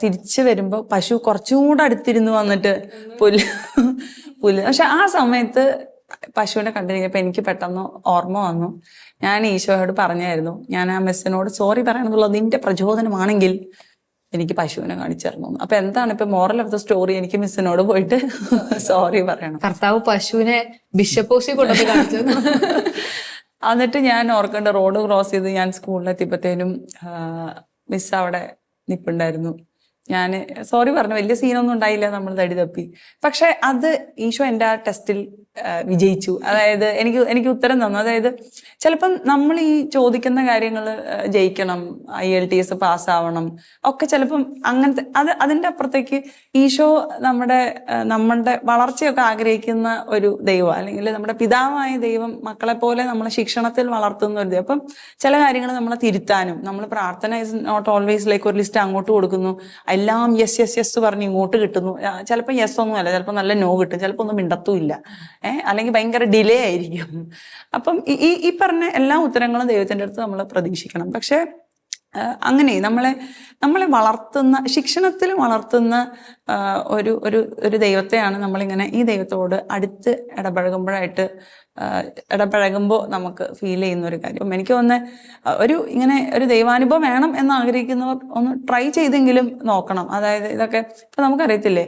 തിരിച്ചു വരുമ്പോ പശു കുറച്ചും കൂടെ അടുത്തിരുന്ന് വന്നിട്ട് പുല്ല്. പക്ഷെ ആ സമയത്ത് പശുവിനെ കണ്ടു കഴിഞ്ഞപ്പോൾ എനിക്ക് പെട്ടെന്ന് ഓർമ്മ വന്നു, ഞാൻ ഈശോയോട് പറഞ്ഞായിരുന്നു, ഞാൻ ആ മിസ്സിനോട് സോറി പറയണമെന്നുള്ളത് നിന്റെ പ്രചോദനമാണെങ്കിൽ എനിക്ക് പശുവിനെ കാണിച്ചു തരണം. അപ്പൊ എന്താണ് ഇപ്പൊ മോറൽ ഓഫ് ദ സ്റ്റോറി? എനിക്ക് മിസ്സിനോട് പോയിട്ട് സോറി പറയണം. കർത്താവ് പശുവിനെ ബിഷപ്പോസി കൊണ്ടു കാണിച്ചത്. എന്നിട്ട് ഞാൻ ഓർക്കേണ്ട, റോഡ് ക്രോസ് ചെയ്ത് ഞാൻ സ്കൂളിലെത്തിയപ്പോഴത്തേനും മിസ് അവിടെ നിപ്പുണ്ടായിരുന്നു. ഞാൻ സോറി പറഞ്ഞു, വലിയ സീനൊന്നും ഉണ്ടായില്ല, നമ്മൾ തടി തപ്പി. പക്ഷെ അത് ഈശോ എൻ്റെ ആ ടെസ്റ്റിൽ വിജയിച്ചു. അതായത് എനിക്ക് ഉത്തരം തന്നു. അതായത് ചിലപ്പം നമ്മൾ ഈ ചോദിക്കുന്ന കാര്യങ്ങൾ ജയിക്കണം, IELTS പാസ്സാവണം ഒക്കെ, ചിലപ്പം അങ്ങനത്തെ അതിൻ്റെ അപ്പുറത്തേക്ക് ഈശോ നമ്മളുടെ വളർച്ചയൊക്കെ ആഗ്രഹിക്കുന്ന ഒരു ദൈവം, അല്ലെങ്കിൽ നമ്മുടെ പിതാവായ ദൈവം മക്കളെ പോലെ നമ്മളെ ശിക്ഷണത്തിൽ വളർത്തുന്ന ഒരു ദൈവം. അപ്പം ചില കാര്യങ്ങൾ നമ്മളെ തിരുത്താനും, നമ്മൾ പ്രാർത്ഥന ഇസ് നോട്ട് ഓൾവേസ് ലൈക്ക് ഒരു ലിസ്റ്റ് അങ്ങോട്ട് കൊടുക്കുന്നു, എല്ലാം യെസ് യെസ് യെസ് പറഞ്ഞ് ഇങ്ങോട്ട് കിട്ടുന്നു. ചിലപ്പോൾ യെസ് ഒന്നും അല്ല, ചിലപ്പോൾ നല്ല നോ കിട്ടും, ചിലപ്പോൾ ഒന്നും മിണ്ടത്തും ഇല്ല, അല്ലെങ്കിൽ ഭയങ്കര ഡിലേ ആയിരിക്കും. അപ്പം ഈ പറഞ്ഞ എല്ലാ ഉത്തരങ്ങളും ദൈവത്തിൻ്റെ അടുത്ത് നമ്മൾ പ്രതീക്ഷിക്കണം. പക്ഷെ അങ്ങനെ നമ്മളെ വളർത്തുന്ന, ശിക്ഷണത്തിൽ വളർത്തുന്ന ഒരു ദൈവത്തെയാണ് നമ്മളിങ്ങനെ ഈ ദൈവത്തോട് അടുത്ത് ഇടപഴകുമ്പോൾ നമുക്ക് ഫീൽ ചെയ്യുന്ന ഒരു കാര്യം. എനിക്ക് തോന്നുന്നത് ഇങ്ങനെ ഒരു ദൈവാനുഭവം വേണം എന്ന് ആഗ്രഹിക്കുന്നവർ ഒന്ന് ട്രൈ ചെയ്തെങ്കിലും നോക്കണം. അതായത് ഇതൊക്കെ ഇപ്പൊ നമുക്കറിയത്തില്ലേ,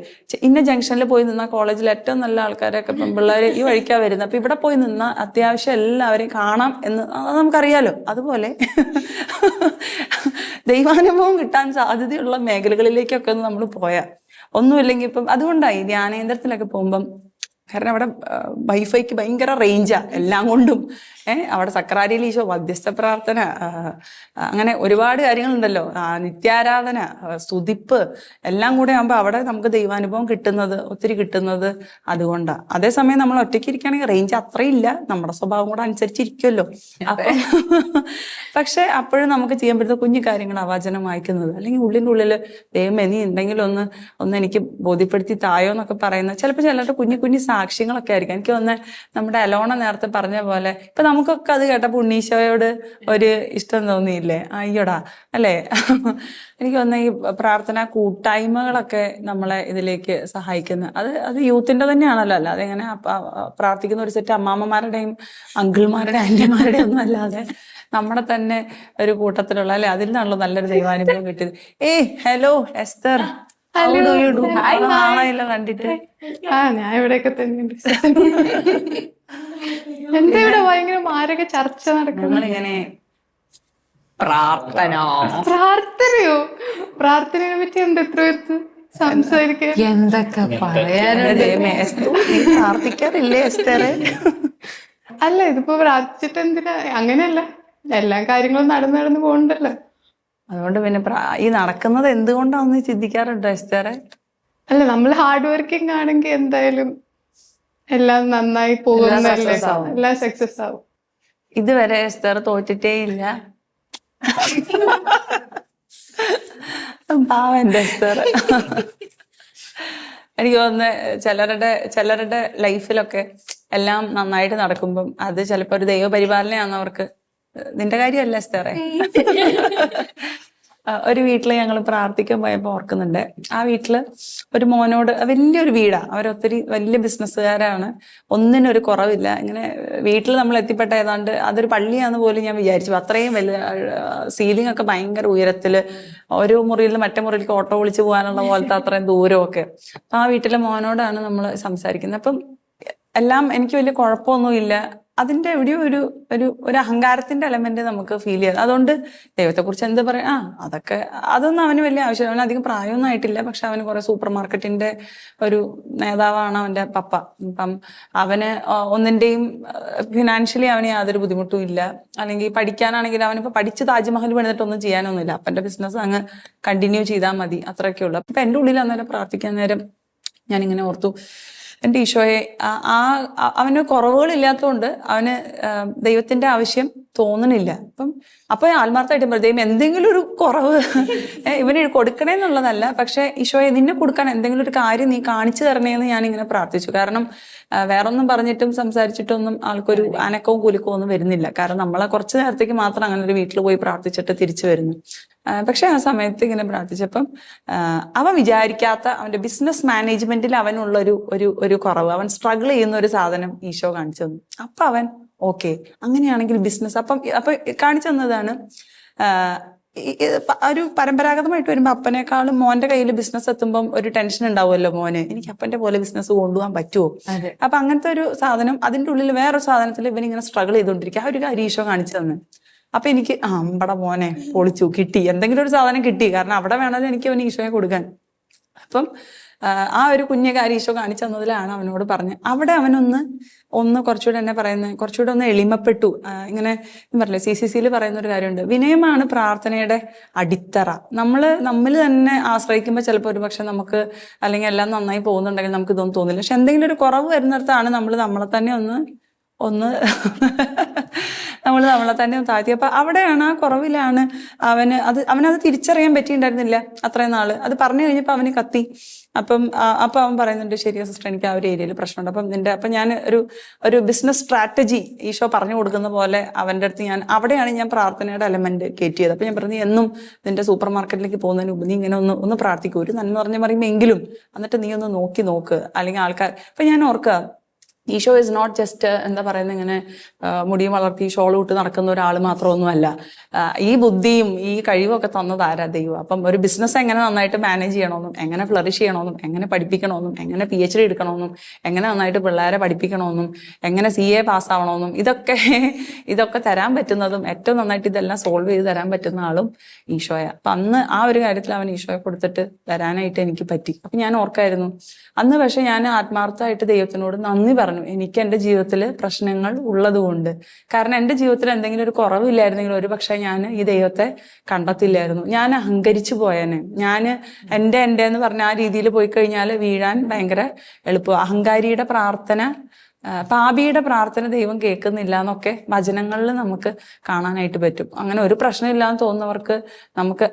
ഇന്ന ജംഗ്ഷനിൽ പോയി നിന്ന കോളേജിൽ ഏറ്റവും നല്ല ആൾക്കാരൊക്കെ പിള്ളേർ ഈ വഴിക്കാ വരുന്നത്, അപ്പൊ ഇവിടെ പോയി നിന്ന അത്യാവശ്യം എല്ലാവരെയും കാണാം എന്ന് നമുക്കറിയാലോ. അതുപോലെ ദൈവാനുഭവം കിട്ടാൻ സാധ്യതയുള്ള മേഖലകളിലേക്കൊക്കെ ഒന്ന് നമ്മൾ പോയാൽ ഒന്നുമില്ലെങ്കിൽ ഇപ്പം അതുകൊണ്ടായി ധ്യാനേന്ദ്രത്തിലൊക്കെ പോകുമ്പം കാരണം അവിടെ വൈഫൈക്ക് ഭയങ്കര റേഞ്ചാ എല്ലാം കൊണ്ടും. അവിടെ സക്രാരിയിൽ ഈശോ, മധ്യസ്ഥ പ്രാർത്ഥന, അങ്ങനെ ഒരുപാട് കാര്യങ്ങളുണ്ടല്ലോ, നിത്യാരാധന, സ്തുതിപ്പ് എല്ലാം കൂടെ ആകുമ്പോൾ അവിടെ നമുക്ക് ദൈവാനുഭവം കിട്ടുന്നത്, ഒത്തിരി കിട്ടുന്നത് അതുകൊണ്ടാണ്. അതേസമയം നമ്മൾ ഒറ്റയ്ക്ക് ഇരിക്കുകയാണെങ്കിൽ റേഞ്ച് അത്രയില്ല, നമ്മുടെ സ്വഭാവം കൂടെ അനുസരിച്ചിരിക്കുമല്ലോ. അപ്പം പക്ഷെ അപ്പോഴും നമുക്ക് ചെയ്യാൻ പറ്റുന്ന കുഞ്ഞു കാര്യങ്ങൾ, വചനം വായിക്കുന്നത്, അല്ലെങ്കിൽ ഉള്ളിൻ്റെ ഉള്ളിൽ ദൈവമേ നീ എന്തെങ്കിലും ഒന്ന് എനിക്ക് ബോധ്യപ്പെടുത്തി തായോ എന്നൊക്കെ പറയുന്ന ചിലപ്പോൾ ചിലരുടെ കുഞ്ഞു കുഞ്ഞു സാക്ഷ്യങ്ങളൊക്കെ ആയിരിക്കും. എനിക്ക് നമ്മുടെ അലോണ നേരത്തെ പറഞ്ഞ പോലെ ഇപ്പൊ നമുക്കൊക്കെ അത് കേട്ടപ്പോൾ ഉണ്ണീശോയോട് ഒരു ഇഷ്ടം തോന്നിയില്ലേ? അയ്യോടാ അല്ലേ? എനിക്ക് ഈ പ്രാർത്ഥന കൂട്ടായ്മകളൊക്കെ നമ്മളെ ഇതിലേക്ക് സഹായിക്കുന്ന അത് യൂത്തിന്റെ തന്നെയാണല്ലോ. അല്ലാതെ ഇങ്ങനെ പ്രാർത്ഥിക്കുന്ന ഒരു സെറ്റ് അമ്മാമ്മമാരുടെയും അങ്കിൾമാരുടെ ആന്റിമാരുടെയും ഒന്നും അല്ലാതെ നമ്മുടെ തന്നെ ഒരു കൂട്ടത്തിലുള്ള, അല്ലെ, അതിൽ നിന്നാണല്ലോ നല്ലൊരു ദൈവാനുഭവം കിട്ടിയത്. ഹലോ എസ്തർ, നാളെയല്ലോ കണ്ടിട്ട്. ഞാൻ ഇവിടെയൊക്കെ തന്നെയുണ്ട്. എന്താ ഇവിടെ ഭയങ്കര മാരക ചർച്ച നടക്കുന്നു? ഇങ്ങനെ പ്രാർത്ഥനയോ? പ്രാർത്ഥനയെ പറ്റി എന്താ എത്ര പേർക്ക് സംസാരിക്കാൻ? എന്തൊക്കെ പറയാനുണ്ട്? പ്രാർത്ഥിക്കാറില്ലേ എസ്തറെ? അല്ല, ഇതിപ്പോ പ്രാർത്ഥിച്ചിട്ട് എന്തിനാ? അങ്ങനെയല്ല, എല്ലാ കാര്യങ്ങളും നടന്നു പോകണ്ടല്ലോ. അതുകൊണ്ട് പിന്നെ ഈ നടക്കുന്നത് എന്തുകൊണ്ടാന്ന് ചിന്തിക്കാറുണ്ടോ എസ്തറെ? അല്ല, നമ്മൾ ഹാർഡ് വർക്കിംഗ് ആണെങ്കിൽ എന്തായാലും എല്ലാം നന്നായി പോകുന്നല്ലേ, എല്ലാം സക്സസ് ആവും. ഇതുവരെ എസ്തർ തോറ്റിട്ടേ ഇല്ല. പാവന്റെ എസ്തർ. എനിക്ക് തോന്നുന്നു ചിലരുടെ ലൈഫിലൊക്കെ എല്ലാം നന്നായിട്ട് നടക്കുമ്പം അത് ചിലപ്പോ ഒരു ദൈവപരിപാലനയാണെന്നവർക്ക്. നിന്റെ കാര്യമല്ല എസ്തറെ. ഒരു വീട്ടില് ഞങ്ങൾ പ്രാർത്ഥിക്കാൻ പോയപ്പോ ഓർക്കുന്നുണ്ട്, ആ വീട്ടില് ഒരു മോനോട്, വലിയൊരു വീടാ, അവരൊത്തിരി വലിയ ബിസിനസ്സുകാരാണ്, ഒന്നിനൊരു കുറവില്ല. ഇങ്ങനെ വീട്ടിൽ നമ്മൾ എത്തിപ്പെട്ട ഏതാണ്ട് അതൊരു പള്ളിയാന്ന് പോലും ഞാൻ വിചാരിച്ചു. അത്രയും വലിയ സീലിംഗ് ഒക്കെ ഭയങ്കര ഉയരത്തില്, ഒരു മുറിയിൽ നിന്ന് മറ്റേ മുറിയിലേക്ക് ഓട്ടോ വിളിച്ച് പോകാനുള്ള പോലത്തെ അത്രയും ദൂരമൊക്കെ. അപ്പൊ ആ വീട്ടിലെ മോനോടാണ് നമ്മൾ സംസാരിക്കുന്നത്. അപ്പം എല്ലാം എനിക്ക് വലിയ കുഴപ്പമൊന്നുമില്ല. അതിന്റെ എവിടെയോ ഒരു അഹങ്കാരത്തിന്റെ എലമെന്റ് നമുക്ക് ഫീൽ ചെയ്യാം. അതുകൊണ്ട് ദൈവത്തെ കുറിച്ച് എന്ത് പറയാ, അതൊന്നും അവന് വലിയ ആവശ്യമില്ല. അവന് അധികം പ്രായമൊന്നും ആയിട്ടില്ല, പക്ഷെ അവന് കുറെ സൂപ്പർ മാർക്കറ്റിന്റെ ഒരു നേതാവാണ് അവന്റെ പപ്പ. അപ്പം അവന് ഒന്നിന്റെയും ഫിനാൻഷ്യലി അവന് യാതൊരു ബുദ്ധിമുട്ടും ഇല്ല. അല്ലെങ്കിൽ പഠിക്കാനാണെങ്കിൽ അവനിപ്പോ പഠിച്ച് താജ്മഹൽ പണിതിട്ടൊന്നും ചെയ്യാനൊന്നുമില്ല. അപ്പന്റെ ബിസിനസ് അങ്ങ് കണ്ടിന്യൂ ചെയ്താൽ മതി, അത്രയൊക്കെ ഉള്ളു. അപ്പൊ എന്റെ ഉള്ളിൽ അന്നേരം പ്രാർത്ഥിക്കാൻ നേരം ഞാനിങ്ങനെ ഓർത്തു, എൻ്റെ ഈശോയെ, അവന് കുറവുകളില്ലാത്തതുകൊണ്ട് അവന് ദൈവത്തിന്റെ ആവശ്യം തോന്നണില്ല. അപ്പൊ ആത്മാർത്ഥമായിട്ട് ദൈവം എന്തെങ്കിലും ഒരു കുറവ് ഇവന് കൊടുക്കണേന്നുള്ളതല്ല, പക്ഷെ ഈശോയെ നിന്നെ കൊടുക്കാൻ എന്തെങ്കിലും ഒരു കാര്യം നീ കാണിച്ചു തരണേന്ന് ഞാനിങ്ങനെ പ്രാർത്ഥിച്ചു. കാരണം വേറൊന്നും പറഞ്ഞിട്ടും സംസാരിച്ചിട്ടൊന്നും ആൾക്കൊരു അനക്കവും കുലുക്കവും ഒന്നും വരുന്നില്ല. കാരണം നമ്മളെ കുറച്ചു നേരത്തേക്ക് മാത്രം അങ്ങനെ ഒരു വീട്ടിൽ പോയി പ്രാർത്ഥിച്ചിട്ട് തിരിച്ചു വരുന്നു. പക്ഷെ ആ സമയത്ത് ഇങ്ങനെ പ്രാർത്ഥിച്ചപ്പം അവൻ വിചാരിക്കാത്ത അവന്റെ ബിസിനസ് മാനേജ്മെന്റിൽ അവനുള്ള ഒരു കുറവ്, അവൻ സ്ട്രഗിൾ ചെയ്യുന്ന ഒരു സാധനം ഈശോ കാണിച്ചു തന്നു. അപ്പൊ അവൻ ഓക്കെ, അങ്ങനെയാണെങ്കിൽ ബിസിനസ് അപ്പൊ കാണിച്ചു തന്നതാണ്. ഒരു പരമ്പരാഗതമായിട്ട് വരുമ്പോ അപ്പനേക്കാളും മോന്റെ കയ്യിൽ ബിസിനസ് എത്തുമ്പം ഒരു ടെൻഷൻ ഉണ്ടാവുമല്ലോ മോന്, എനിക്ക് അപ്പന്റെ പോലെ ബിസിനസ് കൊണ്ടുപോകാൻ പറ്റുമോ? അപ്പൊ അങ്ങനത്തെ ഒരു സാധനം, അതിന്റെ ഉള്ളിൽ വേറൊരു സാധനത്തിൽ ഇവനിങ്ങനെ സ്ട്രഗിൾ ചെയ്തുകൊണ്ടിരിക്കുക. ആ ഒരു കാര്യം ഈശോ കാണിച്ചു തന്നെ. അപ്പൊ എനിക്ക് അമ്പടെ മോനെ പൊളിച്ചു, കിട്ടി, എന്തെങ്കിലും ഒരു സാധനം കിട്ടി. കാരണം അവിടെ വേണമല്ലോ എനിക്ക് അവന് ഈശോയെ കൊടുക്കാൻ. അപ്പം ആ ഒരു കുഞ്ഞു കാര്യം ഈശോ കാണിച്ചു തന്നതിലാണ് അവനോട് പറഞ്ഞ് അവിടെ അവനൊന്ന് കുറച്ചുകൂടെ എന്നെ പറയുന്നത്, കുറച്ചുകൂടെ ഒന്ന് എളിമപ്പെട്ടു. ഇങ്ങനെ പറയില്ലേ, CCCയിൽ പറയുന്ന ഒരു കാര്യമുണ്ട്, വിനയമാണ് പ്രാർത്ഥനയുടെ അടിത്തറ. നമ്മിൽ തന്നെ ആശ്രയിക്കുമ്പോൾ ചിലപ്പോൾ ഒരു പക്ഷെ നമുക്ക്, അല്ലെങ്കിൽ എല്ലാം നന്നായി പോകുന്നുണ്ടെങ്കിൽ നമുക്ക് ഇതൊന്നും തോന്നില്ല. പക്ഷെ എന്തെങ്കിലും ഒരു കുറവ് വരുന്നിടത്താണ് നമ്മളെ തന്നെ നമ്മളെ തന്നെ താഴ്ത്തി. അപ്പൊ അവിടെയാണ്, ആ കുറവിലാണ് അവനത് തിരിച്ചറിയാൻ പറ്റിയിട്ടുണ്ടായിരുന്നില്ല അത്രയും നാള്. അത് പറഞ്ഞു കഴിഞ്ഞപ്പോ അവന് കത്തി. അപ്പൊ അവൻ പറയുന്നുണ്ട്, ശരിയാ സിസ്റ്റർ, എനിക്ക് ആ ഒരു ഏരിയയിൽ പ്രശ്നമുണ്ട്. അപ്പൊ ഞാൻ ഒരു ബിസിനസ് സ്ട്രാറ്റജി ഈശോ പറഞ്ഞു കൊടുക്കുന്ന പോലെ അവന്റെ അടുത്ത് അവിടെയാണ് ഞാൻ പ്രാർത്ഥനയുടെ എലമെന്റ് കയറ്റിയത്. അപ്പൊ ഞാൻ പറഞ്ഞു, എന്നും നിന്റെ സൂപ്പർ മാർക്കറ്റിലേക്ക് പോകുന്നതിന് മുമ്പ് നീ ഇങ്ങനെ ഒന്ന് പ്രാർത്ഥിക്കൂ, ഒരു നന്മ പറഞ്ഞ പറയുമ്പോ എങ്കിലും, എന്നിട്ട് നീ ഒന്ന് നോക്ക്, അല്ലെങ്കിൽ ആൾക്കാർ. അപ്പൊ ഞാൻ ഓർക്കുക, ഈശോ ഇസ് നോട്ട് ജസ്റ്റ് എന്താ പറയുന്നത് ഇങ്ങനെ മുടിയും വളർത്തി ഷോൾ ഇട്ട് നടക്കുന്ന ഒരാൾ മാത്രമൊന്നുമല്ല. ഈ ബുദ്ധിയും ഈ കഴിവൊക്കെ തന്നത് ആരാ? ദൈവം. അപ്പം ഒരു ബിസിനസ് എങ്ങനെ നന്നായിട്ട് മാനേജ് ചെയ്യണമെന്നും എങ്ങനെ ഫ്ലറിഷ് ചെയ്യണമെന്നും എങ്ങനെ പഠിപ്പിക്കണമെന്നും എങ്ങനെ PhD എടുക്കണമെന്നും എങ്ങനെ നന്നായിട്ട് പിള്ളേരെ പഠിപ്പിക്കണമെന്നും എങ്ങനെ CA പാസ്സാവണമെന്നും ഇതൊക്കെ തരാൻ പറ്റുന്നതും ഏറ്റവും നന്നായിട്ട് ഇതെല്ലാം സോൾവ് ചെയ്ത് തരാൻ പറ്റുന്ന ആളും ഈശോയ. അപ്പം അന്ന് ആ ഒരു കാര്യത്തിൽ അവൻ ഈശോയെ കൊടുത്തിട്ട് തരാനായിട്ട് എനിക്ക് പറ്റി. അപ്പം ഞാൻ ഓർക്കായിരുന്നു അന്ന്. പക്ഷെ ഞാൻ ആത്മാർത്ഥമായിട്ട് ദൈവത്തിനോട് നന്ദി പറഞ്ഞു, എനിക്ക് എൻ്റെ ജീവിതത്തിൽ പ്രശ്നങ്ങൾ ഉള്ളതുകൊണ്ട്. കാരണം എൻ്റെ ജീവിതത്തിൽ എന്തെങ്കിലും ഒരു കുറവില്ലായിരുന്നെങ്കിൽ ഒരു പക്ഷേ ഞാൻ ഈ ദൈവത്തെ കണ്ടെത്തില്ലായിരുന്നു. ഞാൻ അഹങ്കരിച്ചു പോയേനെ. ഞാൻ എൻ്റെ എന്ന് പറഞ്ഞ ആ രീതിയിൽ പോയി കഴിഞ്ഞാൽ വീഴാൻ ഭയങ്കര എളുപ്പം. അഹങ്കാരിയുടെ പ്രാർത്ഥന, പാപിയുടെ പ്രാർത്ഥന ദൈവം കേൾക്കുന്നില്ല എന്നൊക്കെ വചനങ്ങളിൽ നമുക്ക് കാണാനായിട്ട് പറ്റും. അങ്ങനെ ഒരു പ്രശ്നമില്ലാന്ന് തോന്നുന്നവർക്ക് നമുക്ക്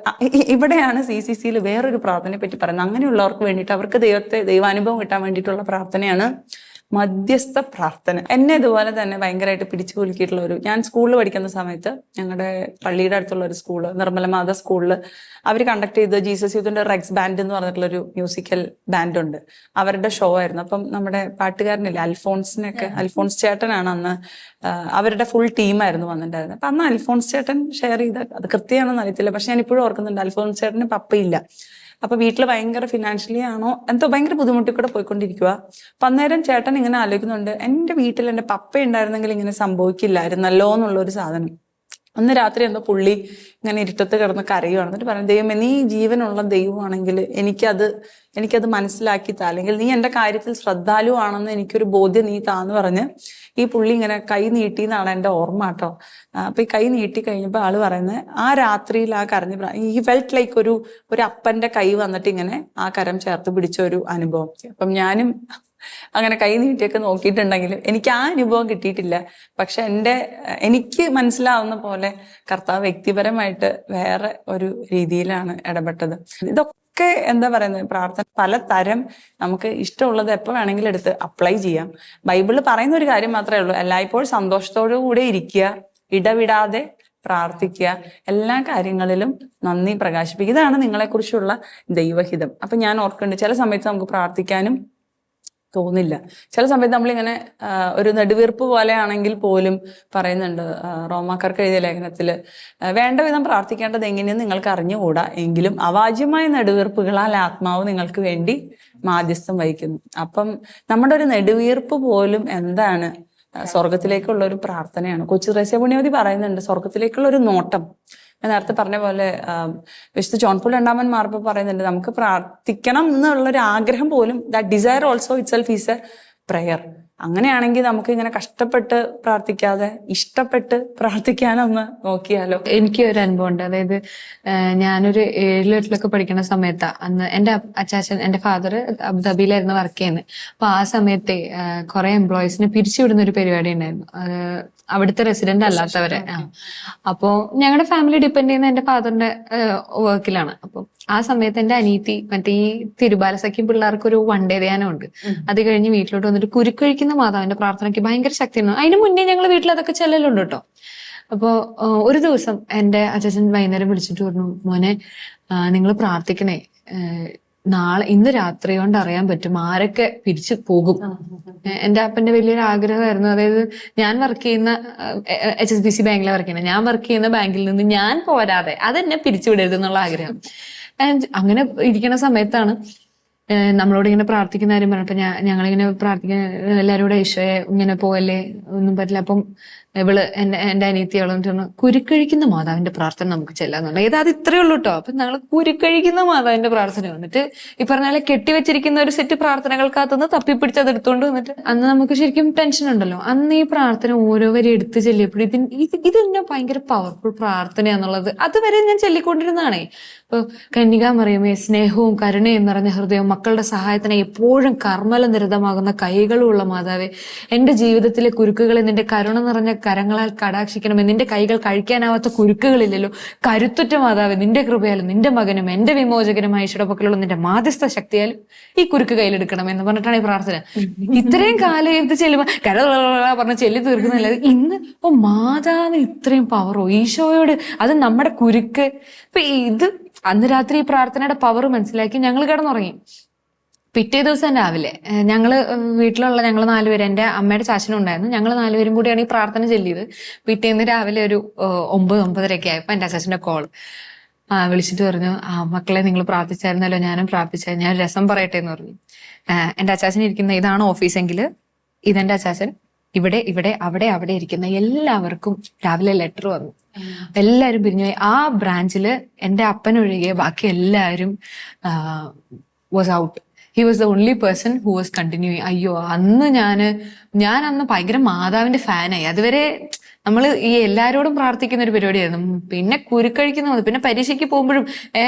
ഇവിടെയാണ് CCCയിൽ വേറൊരു പ്രാർത്ഥനയെ പറ്റി പറയുന്നത്. അങ്ങനെയുള്ളവർക്ക് വേണ്ടിയിട്ട് അവർക്ക് ദൈവാനുഭവം കിട്ടാൻ വേണ്ടിയിട്ടുള്ള പ്രാർത്ഥനയാണ് മധ്യസ്ഥ പ്രാർത്ഥന. എന്നെ ഇതുപോലെ തന്നെ ഭയങ്കരമായിട്ട് പിടിച്ചു കുലുക്കിയിട്ടുള്ള ഞാൻ സ്കൂളിൽ പഠിക്കുന്ന സമയത്ത് ഞങ്ങളുടെ പള്ളിയുടെ അടുത്തുള്ള ഒരു സ്കൂള്, നിർമ്മല മാത സ്കൂളിൽ അവർ കണ്ടക്ട് ചെയ്ത ജീസസ് യൂത്തിന്റെ റെക്സ് ബാൻഡ് എന്ന് പറഞ്ഞിട്ടുള്ളൊരു മ്യൂസിക്കൽ ബാൻഡ് ഉണ്ട്. അവരുടെ ഷോ ആയിരുന്നു. അപ്പം നമ്മുടെ പാട്ടുകാരനില്ലേ അൽഫോൺസ് ചേട്ടനാണ് അന്ന് അവരുടെ ഫുൾ ടീമായിരുന്നു വന്നിട്ടുണ്ടായിരുന്നത്. അപ്പൊ അന്ന് അൽഫോൺസ് ചേട്ടൻ ഷെയർ ചെയ്ത, അത് കൃത്യമാണെന്ന് അറിയത്തില്ല, പക്ഷെ ഞാൻ ഇപ്പോഴും ഓർക്കുന്നുണ്ട്, അൽഫോൺസ് ചേട്ടന് പപ്പയില്ല. അപ്പൊ വീട്ടിൽ ഭയങ്കര ഫിനാൻഷ്യലി ആണോ എന്തോ ഭയങ്കര ബുദ്ധിമുട്ടിൽ കൂടെ പോയിക്കൊണ്ടിരിക്കുക. അപ്പൊ അന്നേരം ചേട്ടൻ ഇങ്ങനെ ആലോചിക്കുന്നുണ്ട്, എൻ്റെ വീട്ടിൽ എൻ്റെ പപ്പ ഉണ്ടായിരുന്നെങ്കിൽ ഇങ്ങനെ സംഭവിക്കില്ലായിരുന്നല്ലോ എന്നുള്ളൊരു സാധനം. അന്ന് രാത്രി എന്തോ പുള്ളി ഇങ്ങനെ ഇരുട്ടത്ത് കിടന്ന് കരയുവാണ്. എന്നിട്ട് പറഞ്ഞു, ദൈവമേ നീ ജീവനുള്ള ദൈവമാണെങ്കിൽ എനിക്കത് മനസ്സിലാക്കി താ, അല്ലെങ്കിൽ നീ എൻ്റെ കാര്യത്തിൽ ശ്രദ്ധാലുവാണെന്ന് എനിക്കൊരു ബോധ്യം നീ താന്ന് പറഞ്ഞ് ഈ പുള്ളി ഇങ്ങനെ കൈ നീട്ടിന്നാണ് എൻ്റെ ഓർമ്മ കേട്ടോ. അപ്പൊ ഈ കൈ നീട്ടി കഴിഞ്ഞപ്പോൾ ആള് പറയുന്നത് ആ രാത്രിയിൽ ആ കരഞ്ഞ് ഈ ഫെൽറ്റ് ലൈക്ക് ഒരു അപ്പന്റെ കൈ വന്നിട്ട് ഇങ്ങനെ ആ കരം ചേർത്ത് പിടിച്ച ഒരു അനുഭവം. അപ്പം ഞാനും അങ്ങനെ കൈ നീട്ടിയൊക്കെ നോക്കിയിട്ടുണ്ടെങ്കിലും എനിക്ക് ആ അനുഭവം കിട്ടിയിട്ടില്ല. പക്ഷെ എനിക്ക് മനസ്സിലാവുന്ന പോലെ കർത്താവ് വ്യക്തിപരമായിട്ട് വേറെ ഒരു രീതിയിലാണ് ഇടപെട്ടത്. ഇതൊക്കെ എന്താ പറയുന്നത്, പ്രാർത്ഥന പലതരം, നമുക്ക് ഇഷ്ടമുള്ളത് എപ്പോൾ വേണമെങ്കിലും എടുത്ത് അപ്ലൈ ചെയ്യാം. ബൈബിളിൽ പറയുന്ന ഒരു കാര്യം മാത്രമേ ഉള്ളൂ, എല്ലായ്പ്പോഴും സന്തോഷത്തോടു കൂടെ ഇരിക്കുക, ഇടവിടാതെ പ്രാർത്ഥിക്കുക, എല്ലാ കാര്യങ്ങളിലും നന്ദി പ്രകാശിപ്പിക്കുക. ഇതാണ് നിങ്ങളെക്കുറിച്ചുള്ള ദൈവഹിതം. അപ്പൊ ഞാൻ ഓർക്കുന്നുണ്ട്, ചില സമയത്ത് നമുക്ക് പ്രാർത്ഥിക്കാനും തോന്നില്ല. ചില സമയത്ത് നമ്മളിങ്ങനെ ഒരു നെടുവീർപ്പ് പോലെയാണെങ്കിൽ പോലും പറയുന്നുണ്ട് റോമാക്കാർക്ക് എഴുതിയ ലേഖനത്തില്, വേണ്ട വിധം പ്രാർത്ഥിക്കേണ്ടത് എങ്ങനെയെന്ന് നിങ്ങൾക്ക് അറിഞ്ഞുകൂടാ, എങ്കിലും അവാജ്യമായ നെടുവീർപ്പുകളാൽ ആത്മാവ് നിങ്ങൾക്ക് വേണ്ടി മാധ്യസ്ഥം വഹിക്കുന്നു. അപ്പം നമ്മുടെ ഒരു നെടുവീർപ്പ് പോലും എന്താണ്, സ്വർഗത്തിലേക്കുള്ള ഒരു പ്രാർത്ഥനയാണ്. കൊച്ചു ത്രേസ്യ പുണ്യവതി പറയുന്നുണ്ട്, സ്വർഗത്തിലേക്കുള്ള ഒരു നോട്ടം. ഞാൻ നേരത്തെ പറഞ്ഞ പോലെ വിശുദ്ധ ജോൺ പോൾ രണ്ടാമൻ മാർപ്പാപ്പ പറയുന്നുണ്ട്, നമുക്ക് പ്രാർത്ഥിക്കണം എന്നുള്ളൊരു ആഗ്രഹം പോലും, that desire also itself is a prayer. അങ്ങനെയാണെങ്കിൽ നമുക്ക് ഇങ്ങനെ കഷ്ടപ്പെട്ട് പ്രാർത്ഥിക്കാതെ ഇഷ്ടപ്പെട്ട് പ്രാർത്ഥിക്കാനൊന്ന് നോക്കിയാലോ. എനിക്ക് ഒരു അനുഭവം ഉണ്ട്. അതായത് ഞാനൊരു 7-8 പഠിക്കുന്ന സമയത്താ, അന്ന് എന്റെ ഫാദർ അബുദാബിയിലായിരുന്നു വർക്ക് ചെയ്യുന്നത്. അപ്പൊ ആ സമയത്തെ കുറെ എംപ്ലോയീസിനെ പിരിച്ചുവിടുന്ന ഒരു പരിപാടി ഉണ്ടായിരുന്നു, അവിടുത്തെ റെസിഡന്റ് അല്ലാത്തവരെ. അപ്പോ ഞങ്ങളുടെ ഫാമിലി ഡിപ്പെൻഡ് ചെയ്യുന്ന എന്റെ ഫാദറിന്റെ വർക്കിലാണ്. അപ്പൊ ആ സമയത്ത് എന്റെ അനീത്തി മറ്റേ ഈ തിരുബാലസഖ്യം പിള്ളേർക്ക് ഒരു വൺ ഡേ ധ്യാനം ഉണ്ട്. അത് കഴിഞ്ഞ് വീട്ടിലോട്ട് വന്നിട്ട് കുരുക്കഴിക്കുന്ന മാതാവിന്റെ പ്രാർത്ഥനയ്ക്ക് ഭയങ്കര ശക്തിയാണ്. അതിന് മുന്നേ ഞങ്ങൾ വീട്ടിൽ അതൊക്കെ ചെല്ലലുണ്ട് കേട്ടോ. അപ്പോ ഒരു ദിവസം എന്റെ അച്ഛൻ വൈകുന്നേരം വിളിച്ചിട്ട് പറഞ്ഞു, മോനെ നിങ്ങൾ പ്രാർത്ഥിക്കണേ, ഇന്ന് രാത്രി കൊണ്ട് അറിയാൻ പറ്റും ആരൊക്കെ പിരിച്ചു പോകും. എന്റെ അപ്പന്റെ വലിയൊരു ആഗ്രഹമായിരുന്നു. അതായത് ഞാൻ വർക്ക് ചെയ്യുന്ന HSBC ബാങ്കിലാണ് വർക്ക് ചെയ്യുന്നത്. ഞാൻ വർക്ക് ചെയ്യുന്ന ബാങ്കിൽ നിന്ന് ഞാൻ പോരാതെ അതെന്നെ പിരിച്ചുവിടരുത് എന്നുള്ള ആഗ്രഹം. അങ്ങനെ ഇരിക്കുന്ന സമയത്താണ് നമ്മളോട് ഇങ്ങനെ പ്രാർത്ഥിക്കുന്ന കാര്യം പറഞ്ഞപ്പോ ഞങ്ങളിങ്ങനെ പ്രാർത്ഥിക്കുന്ന എല്ലാവരും കൂടെ, ഈശോയെ ഇങ്ങനെ പോയല്ലേ, ഒന്നും പറ്റില്ല. അപ്പം എന്റെ അനിയത്തിയോളം കുരുക്കഴിക്കുന്ന മാതാവിന്റെ പ്രാർത്ഥന നമുക്ക് ചെല്ലാന്നുണ്ട്. അത് ഇത്രയേ ഉള്ളൂ കേട്ടോ. അപ്പൊ ഞങ്ങൾ കുരുക്കഴിക്കുന്ന മാതാവിന്റെ പ്രാർത്ഥന വന്നിട്ട് ഈ പറഞ്ഞാലെ കെട്ടിവെച്ചിരിക്കുന്ന ഒരു സെറ്റ് പ്രാർത്ഥനകൾക്കകത്തുനിന്ന് തപ്പിപ്പിടിച്ചത് എടുത്തുകൊണ്ട് വന്നിട്ട്, അന്ന് നമുക്ക് ശരിക്കും ടെൻഷൻ ഉണ്ടല്ലോ. അന്ന് ഈ പ്രാർത്ഥന ഓരോ വരെ എടുത്ത് ചെല്ലിയപ്പോഴും ഇത് തന്നെ ഭയങ്കര പവർഫുൾ പ്രാർത്ഥനയാന്നുള്ളത് അതുവരെ ഞാൻ ചൊല്ലിക്കൊണ്ടിരുന്നതാണേ. ഇപ്പൊ കന്യകാമറിയമേ, സ്നേഹവും കരുണയും നിറഞ്ഞ ഹൃദയവും മക്കളുടെ സഹായത്തിനായി എപ്പോഴും കർമ്മല നിരതമാകുന്ന കൈകളുള്ള മാതാവേ, എന്റെ ജീവിതത്തിലെ കുരുക്കുകളെ നിന്റെ കരുണ നിറഞ്ഞ കരങ്ങളാൽ കടാക്ഷിക്കണമേ. നിന്റെ കൈകൾ കഴിക്കാനാവാത്ത കുരുക്കുകളില്ലല്ലോ. കരുത്തുറ്റ മാതാവേ, നിന്റെ കൃപയാലും നിന്റെ മകനും എന്റെ വിമോചകനുമായ ഈശോയുടെ നിന്റെ മാധ്യസ്ഥ ശക്തിയാലും ഈ കുരുക്ക് കയ്യിലെടുക്കണമെന്ന് പറഞ്ഞിട്ടാണ് ഈ പ്രാർത്ഥന. ഇത്രയും കാലം ഇത് ചെല്ലുമ്പോ പറഞ്ഞ് ചെല്ലി തീർക്കുന്നില്ല. ഇന്ന് മാതാവിന് ഇത്രയും പവറോ ഈശോയോട്, അത് നമ്മുടെ കുരുക്ക്. ഇപ്പൊ ഇത് അന്ന് രാത്രി ഈ പ്രാർത്ഥനയുടെ പവർ മനസ്സിലാക്കി ഞങ്ങൾ കിടന്നുറങ്ങി. പിറ്റേ ദിവസം രാവിലെ ഞങ്ങള് ഞങ്ങൾ 4 പേര്, എന്റെ അമ്മയുടെ ചാച്ചനും ഉണ്ടായിരുന്നു, ഞങ്ങൾ 4 പേരും കൂടിയാണ് ഈ പ്രാർത്ഥന ചൊല്ലിയത്. പിറ്റേന്ന് രാവിലെ ഒരു 9-9:30 ആയപ്പോ എന്റെ അച്ചാച്ചന്റെ കോൾ വിളിച്ചിട്ട് പറഞ്ഞു, മക്കളെ നിങ്ങൾ പ്രാർത്ഥിച്ചായിരുന്നല്ലോ, ഞാനും പ്രാർത്ഥിച്ചായിരുന്നു, ഞാൻ രസം പറയട്ടെ എന്ന് പറഞ്ഞു. എന്റെ അച്ചാച്ചൻ ഇരിക്കുന്ന ഇതാണ് ഓഫീസെങ്കിൽ, ഇതെന്റെ അച്ചാച്ചൻ ഇവിടെ ഇവിടെ അവിടെ അവിടെ ഇരിക്കുന്ന എല്ലാവർക്കും രാവിലെ ലെറ്റർ വന്നു. എല്ലാവരും പിരിഞ്ഞുപോയി. ആ ബ്രാഞ്ചില് എന്റെ അപ്പനൊഴികെ ബാക്കി എല്ലാവരും was out. He was the only person who was continuing. അയ്യോ, അന്ന് ഞാൻ അന്ന് ഭയങ്കര മാതാവിന്റെ ഫാനായി. അതുവരെ നമ്മൾ ഈ എല്ലാരോടും പ്രാർത്ഥിക്കുന്ന ഒരു പരിപാടിയായിരുന്നു. പിന്നെ കുരുക്കഴിക്കുന്നത്, പിന്നെ പരീക്ഷയ്ക്ക് പോകുമ്പോഴും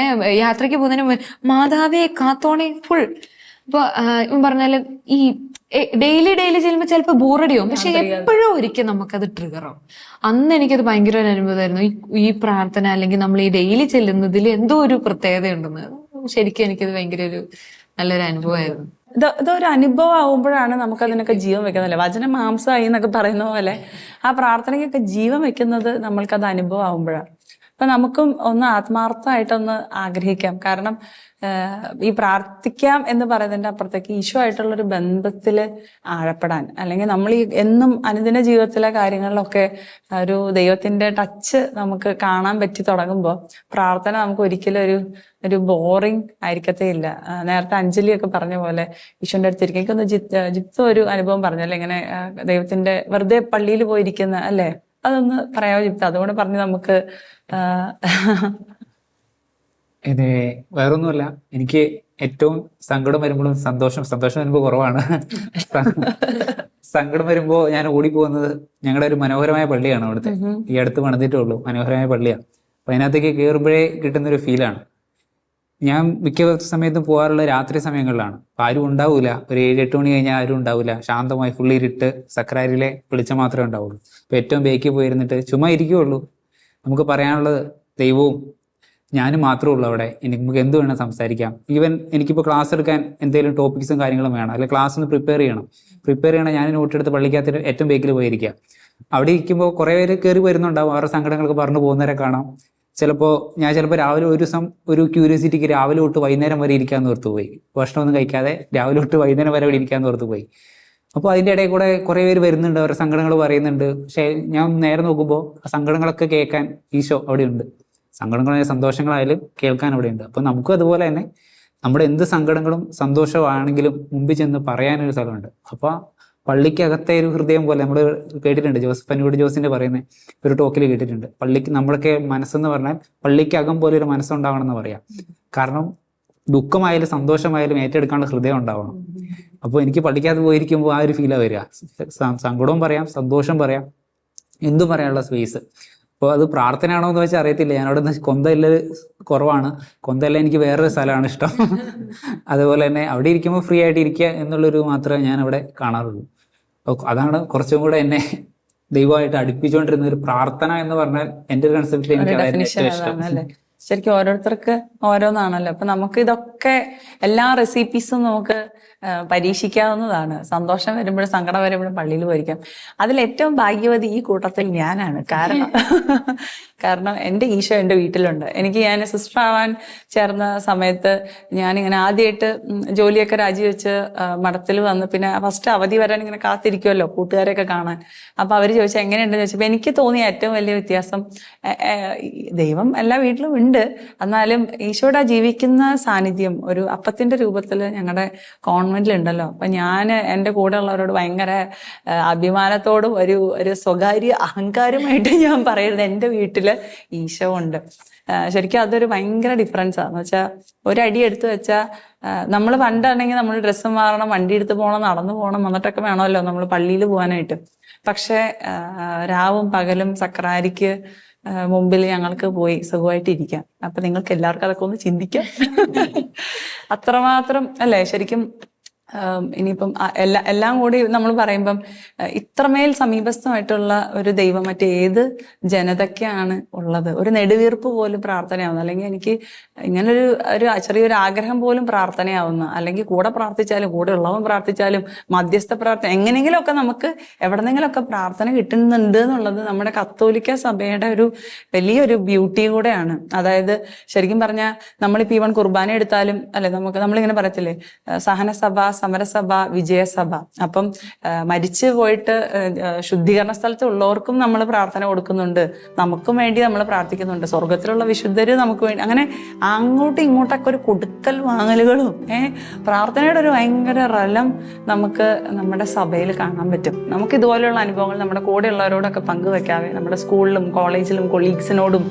യാത്രയ്ക്ക് പോകുന്നതിന് മാതാവേ കാത്തോണേ ഫുൾ. അപ്പൊ ഇവൻ പറഞ്ഞാല് ഈ ഡെയിലി ചെല്ലുമ്പോൾ ചിലപ്പോൾ ബോറടിയാവും, പക്ഷെ എപ്പോഴും ഒരിക്കൽ നമുക്കത് ട്രിഗറാവും. അന്ന് എനിക്കത് ഭയങ്കര ഒരു അനുഭവമായിരുന്നു. ഈ പ്രാർത്ഥന അല്ലെങ്കിൽ നമ്മൾ ഈ ഡെയിലി ചെല്ലുന്നതിൽ എന്തോ ഒരു പ്രത്യേകത ഉണ്ടെന്ന്. ശരിക്കും എനിക്കത് ഭയങ്കര ഒരു നല്ലൊരു അനുഭവമായിരുന്നു. ഇതൊരു അനുഭവം ആവുമ്പോഴാണ് നമുക്ക് അതിനൊക്കെ ജീവൻ വെക്കുന്നതല്ലേ. വചനം മാംസമായി എന്നൊക്കെ പറയുന്ന പോലെ ആ പ്രാർത്ഥനയ്ക്കൊക്കെ ജീവൻ വെക്കുന്നത് നമ്മൾക്കത് അനുഭവം ആവുമ്പോഴാണ്. അപ്പൊ നമുക്കും ഒന്ന് ആത്മാർത്ഥമായിട്ടൊന്ന് ആഗ്രഹിക്കാം. കാരണം ഈ പ്രാർത്ഥിക്കാം എന്ന് പറയുന്നതിന്റെ അപ്പുറത്തേക്ക് ഈശോ ആയിട്ടുള്ളൊരു ബന്ധത്തിൽ ആഴപ്പെടാൻ, അല്ലെങ്കിൽ നമ്മൾ ഈ എന്നും അനുദിന ജീവിതത്തിലെ കാര്യങ്ങളിലൊക്കെ ഒരു ദൈവത്തിന്റെ ടച്ച് നമുക്ക് കാണാൻ പറ്റി തുടങ്ങുമ്പോൾ പ്രാർത്ഥന നമുക്ക് ഒരിക്കലും ഒരു ബോറിങ് ആയിരിക്കത്തേ ഇല്ല. നേരത്തെ അഞ്ജലിയൊക്കെ പറഞ്ഞ പോലെ ഈശോന്റെ അടുത്തിരിക്കും. എനിക്കൊന്ന് ജിത്തു ഒരു അനുഭവം പറഞ്ഞല്ലേ, ഇങ്ങനെ ദൈവത്തിന്റെ വെറുതെ പള്ളിയിൽ പോയിരിക്കുന്ന അല്ലേ, അതൊന്ന് പറയാമോ ജിത്തു? അതുകൊണ്ട് പറഞ്ഞ് നമുക്ക് ഇത് വേറൊന്നുമല്ല, എനിക്ക് ഏറ്റവും സങ്കടം വരുമ്പോഴും സന്തോഷം വരുമ്പോൾ കുറവാണ്. സങ്കടം വരുമ്പോൾ ഞാൻ ഓടിപ്പോകുന്നത് ഞങ്ങളുടെ ഒരു മനോഹരമായ പള്ളിയാണ് അവിടുത്തെ, ഈ അടുത്ത് പണിതിട്ടേ ഉള്ളൂ, മനോഹരമായ പള്ളിയാണ്. അപ്പൊ അതിനകത്തേക്ക് കയറുമ്പോഴേ കിട്ടുന്നൊരു ഫീലാണ്. ഞാൻ മിക്ക സമയത്തും പോകാറുള്ള രാത്രി സമയങ്ങളിലാണ്. അപ്പൊ ആരും ഉണ്ടാവൂല, ഒരു 7-8 മണി കഴിഞ്ഞാൽ ആരും ഉണ്ടാവില്ല, ശാന്തമായി ഫുള്ളി ഇരുട്ട്, സക്രാരിയിലെ വെളിച്ചം മാത്രമേ ഉണ്ടാവുള്ളൂ. അപ്പൊ ഏറ്റവും ബേക്കിൽ പോയിരുന്നിട്ട് ചുമ്മാ ഇരിക്കുകയുള്ളൂ. നമുക്ക് പറയാനുള്ളത് ദൈവവും ഞാനും മാത്രമേ ഉള്ളൂ അവിടെ. നമുക്ക് എന്ത് വേണം സംസാരിക്കാം. ഈവൻ എനിക്കിപ്പോൾ ക്ലാസ് എടുക്കാൻ എന്തെങ്കിലും ടോപ്പിക്സും കാര്യങ്ങളും വേണം, അല്ലെങ്കിൽ ക്ലാസ് ഒന്ന് പ്രിപ്പയർ ചെയ്യണം, ഞാൻ നോട്ടെടുത്ത് പള്ളിക്കകത്ത് ഏറ്റവും ബേക്കിൽ പോയിരിക്കുക. അവിടെ ഇരിക്കുമ്പോൾ കുറേ പേര് കയറി വരുന്നുണ്ടാവും, അവരുടെ സങ്കടങ്ങളൊക്കെ പറഞ്ഞു പോകുന്നവരെ കാണാം. ഞാൻ ചിലപ്പോൾ രാവിലെ ഒരു ദിവസം ഒരു ക്യൂരിയോസിറ്റിക്ക് രാവിലെ തൊട്ട് വൈകുന്നേരം വരെ ഇരിക്കാൻ ഓർത്തുപോയി, ഭക്ഷണമൊന്നും കഴിക്കാതെ രാവിലെ തൊട്ട് വൈകുന്നേരം വരെ അവിടെ ഇരിക്കാൻ ഓർത്തുപോയി. അപ്പോൾ അതിൻ്റെ ഇടയിൽ കൂടെ കുറേ പേര് വരുന്നുണ്ട്, അവരുടെ സങ്കടങ്ങൾ പറയുന്നുണ്ട്. പക്ഷേ ഞാൻ നേരെ നോക്കുമ്പോൾ ആ സങ്കടങ്ങളൊക്കെ കേൾക്കാൻ ഈശോ അവിടെയുണ്ട്, സങ്കടങ്ങളായാലും സന്തോഷങ്ങളായാലും കേൾക്കാൻ അവിടെയുണ്ട്. അപ്പം നമുക്കും അതുപോലെ തന്നെ നമ്മുടെ എന്ത് സങ്കടങ്ങളും സന്തോഷമാണെങ്കിലും മുമ്പിൽ ചെന്ന് പറയാനൊരു സ്ഥലമുണ്ട്. അപ്പോൾ പള്ളിക്കകത്തെ ഒരു ഹൃദയം പോലെ നമ്മൾ കേട്ടിട്ടുണ്ട്, പന്നിയോട് ജോസിന്റെ പറയുന്ന ഒരു ടോക്കിൽ കേട്ടിട്ടുണ്ട്, പള്ളിക്ക് നമ്മളൊക്കെ മനസ്സെന്ന് പറഞ്ഞാൽ പള്ളിക്കകം പോലെ ഒരു മനസ്സുണ്ടാവണം എന്ന് പറയാം. കാരണം ദുഃഖമായാലും സന്തോഷമായാലും ഏറ്റെടുക്കാനുള്ള ഹൃദയം ഉണ്ടാവണം. അപ്പോൾ എനിക്ക് പള്ളിക്കകത്ത് പോയിരിക്കുമ്പോൾ ആ ഒരു ഫീലാണ് വരിക. സങ്കടവും പറയാം, സന്തോഷം പറയാം, എന്തും പറയാനുള്ള സ്പേസ്. അപ്പോൾ അത് പ്രാർത്ഥനയാണോ എന്ന് വെച്ചാൽ അറിയത്തില്ല. ഞാനവിടെ കൊന്തയില് കുറവാണ്, കൊന്തയില്ല എനിക്ക് വേറൊരു സ്ഥലമാണ് ഇഷ്ടം. അതുപോലെ തന്നെ അവിടെ ഇരിക്കുമ്പോൾ ഫ്രീ ആയിട്ട് ഇരിക്കുക എന്നുള്ളൊരു മാത്രമേ ഞാൻ അവിടെ കാണാറുള്ളൂ. അപ്പോൾ അതാണ് കുറച്ചും കൂടെ എന്നെ ദൈവമായിട്ട് അടുപ്പിച്ചുകൊണ്ടിരുന്ന ഒരു പ്രാർത്ഥന എന്ന് പറഞ്ഞാൽ എൻ്റെ ഒരു കൺസെപ്റ്റിൽ എനിക്ക് ഏറ്റവും ഇഷ്ടം. ശരിക്കും ഓരോരുത്തർക്ക് ഓരോന്നാണല്ലോ. അപ്പൊ നമുക്ക് ഇതൊക്കെ എല്ലാ റെസിപ്പീസും നമുക്ക് പരീക്ഷിക്കാവുന്നതാണ്. സന്തോഷം വരുമ്പോഴും സങ്കടം വരുമ്പോഴും പള്ളിയിൽ പോയിരിക്കാം. അതിൽ ഏറ്റവും ഭാഗ്യവതി ഈ കൂട്ടത്തിൽ ഞാനാണ്. കാരണം എൻ്റെ ഈശോ എൻ്റെ വീട്ടിലുണ്ട്. ഞാൻ സിസ്റ്റർ ആവാൻ ചേർന്ന സമയത്ത് ഞാനിങ്ങനെ ആദ്യമായിട്ട് ജോലിയൊക്കെ രാജിവെച്ച് മഠത്തിൽ വന്ന് പിന്നെ ഫസ്റ്റ് അവധി വരാൻ ഇങ്ങനെ കാത്തിരിക്കുമല്ലോ കൂട്ടുകാരെയൊക്കെ കാണാൻ. അപ്പൊ അവര് ചോദിച്ചാൽ എങ്ങനെയുണ്ടെന്ന് ചോദിച്ചപ്പോൾ എനിക്ക് തോന്നിയ ഏറ്റവും വലിയ വ്യത്യാസം, ദൈവം എല്ലാ വീട്ടിലും ഉണ്ട്, എന്നാലും ഈശോയുടെ ജീവിക്കുന്ന സാന്നിധ്യം ഒരു അപ്പത്തിന്റെ രൂപത്തിൽ ഞങ്ങളുടെ കോൺവെന്റിലുണ്ടല്ലോ. അപ്പൊ ഞാൻ എൻ്റെ കൂടെ ഉള്ളവരോട് ഭയങ്കര അഭിമാനത്തോടും ഒരു സ്വകാര്യ അഹങ്കാരമായിട്ട് ഞാൻ പറയുന്നത് എൻ്റെ വീട്ടില് ഈശോ ഉണ്ട്. ശരിക്കും അതൊരു ഭയങ്കര ഡിഫറൻസ് ആണെന്ന് വെച്ചാൽ, ഒരടി എടുത്തു വെച്ചാൽ നമ്മൾ പണ്ടാണെങ്കിൽ നമ്മൾ ഡ്രസ്സ് മാറണം, വണ്ടി എടുത്ത് പോകണം, നടന്നു പോകണം, എന്നിട്ടൊക്കെ വേണമല്ലോ നമ്മൾ പള്ളിയിൽ പോകാനായിട്ട്. പക്ഷെ രാവും പകലും സക്രാരിക്ക് മുമ്പിൽ ഞങ്ങൾക്ക് പോയി സുഖമായിട്ടിരിക്കാം. അപ്പൊ നിങ്ങൾക്ക് എല്ലാവർക്കും അതൊക്കെ ഒന്ന് ചിന്തിക്കാം. അത്രമാത്രം അല്ലേ ശരിക്കും ഇനിയിപ്പം എല്ലാം കൂടി നമ്മൾ പറയുമ്പം ഇത്രമേൽ സമീപസ്ഥമായിട്ടുള്ള ഒരു ദൈവം മറ്റേത് ജനതയ്ക്കാണ് ഉള്ളത്. ഒരു നെടുവീർപ്പ് പോലും പ്രാർത്ഥനയാവുന്ന, അല്ലെങ്കിൽ എനിക്ക് ഇങ്ങനൊരു ചെറിയൊരു ആഗ്രഹം പോലും പ്രാർത്ഥനയാവുന്ന, അല്ലെങ്കിൽ കൂടെ പ്രാർത്ഥിച്ചാലും കൂടെ ഉള്ളവൻ പ്രാർത്ഥിച്ചാലും മധ്യസ്ഥ പ്രാർത്ഥന എങ്ങനെയെങ്കിലുമൊക്കെ നമുക്ക് എവിടെന്നെങ്കിലുമൊക്കെ പ്രാർത്ഥന കിട്ടുന്നുണ്ട് എന്നുള്ളത് നമ്മുടെ കത്തോലിക്ക സഭയുടെ ഒരു വലിയൊരു ബ്യൂട്ടി കൂടെയാണ്. അതായത് ശരിക്കും പറഞ്ഞാൽ നമ്മളിപ്പോൾ ഈവൻ കുർബാന എടുത്താലും അല്ലെ, നമ്മളിങ്ങനെ പറയത്തില്ലേ, സഹനസഭ, സമരസഭ, വിജയസഭ. അപ്പം മരിച്ചു പോയിട്ട് ശുദ്ധീകരണ സ്ഥലത്ത് ഉള്ളവർക്കും നമ്മൾ പ്രാർത്ഥന കൊടുക്കുന്നുണ്ട്, നമുക്കും വേണ്ടി നമ്മൾ പ്രാർത്ഥിക്കുന്നുണ്ട്, സ്വർഗത്തിലുള്ള വിശുദ്ധര് നമുക്ക് വേണ്ടി, അങ്ങനെ അങ്ങോട്ടും ഇങ്ങോട്ടൊക്കെ ഒരു കൊടുക്കൽ വാങ്ങലുകളും പ്രാർത്ഥനയുടെ ഒരു ഭയങ്കര റലം നമുക്ക് നമ്മുടെ സഭയിൽ കാണാൻ പറ്റും. നമുക്ക് ഇതുപോലെയുള്ള അനുഭവങ്ങൾ നമ്മുടെ കൂടെയുള്ളവരോടൊക്കെ പങ്കുവെക്കാവേ, നമ്മുടെ സ്കൂളിലും കോളേജിലും കൊളീഗ്സിനോടും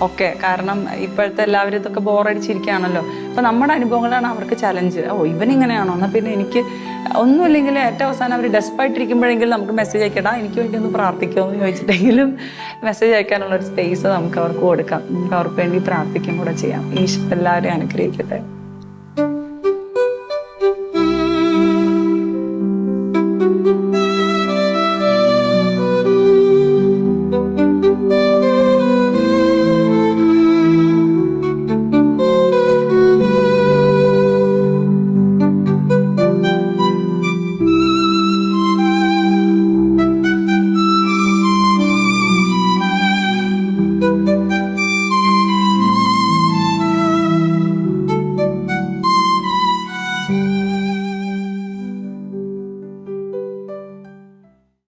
ഒക്കെ. കാരണം ഇപ്പോഴത്തെ എല്ലാവരും ഇതൊക്കെ ബോറടിച്ചിരിക്കുകയാണല്ലോ. അപ്പൊ നമ്മുടെ അനുഭവങ്ങളാണ് അവർക്ക് ചലഞ്ച്. ഇവനിങ്ങനെയാണോ, എന്നാൽ പിന്നെ എനിക്ക് ഒന്നുമില്ലെങ്കിൽ ഏറ്റവും അവസാനം അവർ ഡെസ്പായിട്ടിരിക്കുമ്പോഴെങ്കിലും നമുക്ക് മെസ്സേജ് അയക്കടാ, എനിക്ക് വേണ്ടി ഒന്ന് പ്രാർത്ഥിക്കുമോ എന്ന് ചോദിച്ചിട്ടെങ്കിലും മെസ്സേജ് അയക്കാനുള്ള ഒരു സ്പേസ് നമുക്ക് അവർക്ക് കൊടുക്കാം. നമുക്ക് അവർക്ക് വേണ്ടി പ്രാർത്ഥിക്കും കൂടെ ചെയ്യാം. ഈശോ എല്ലാവരെയും അനുഗ്രഹിക്കട്ടെ.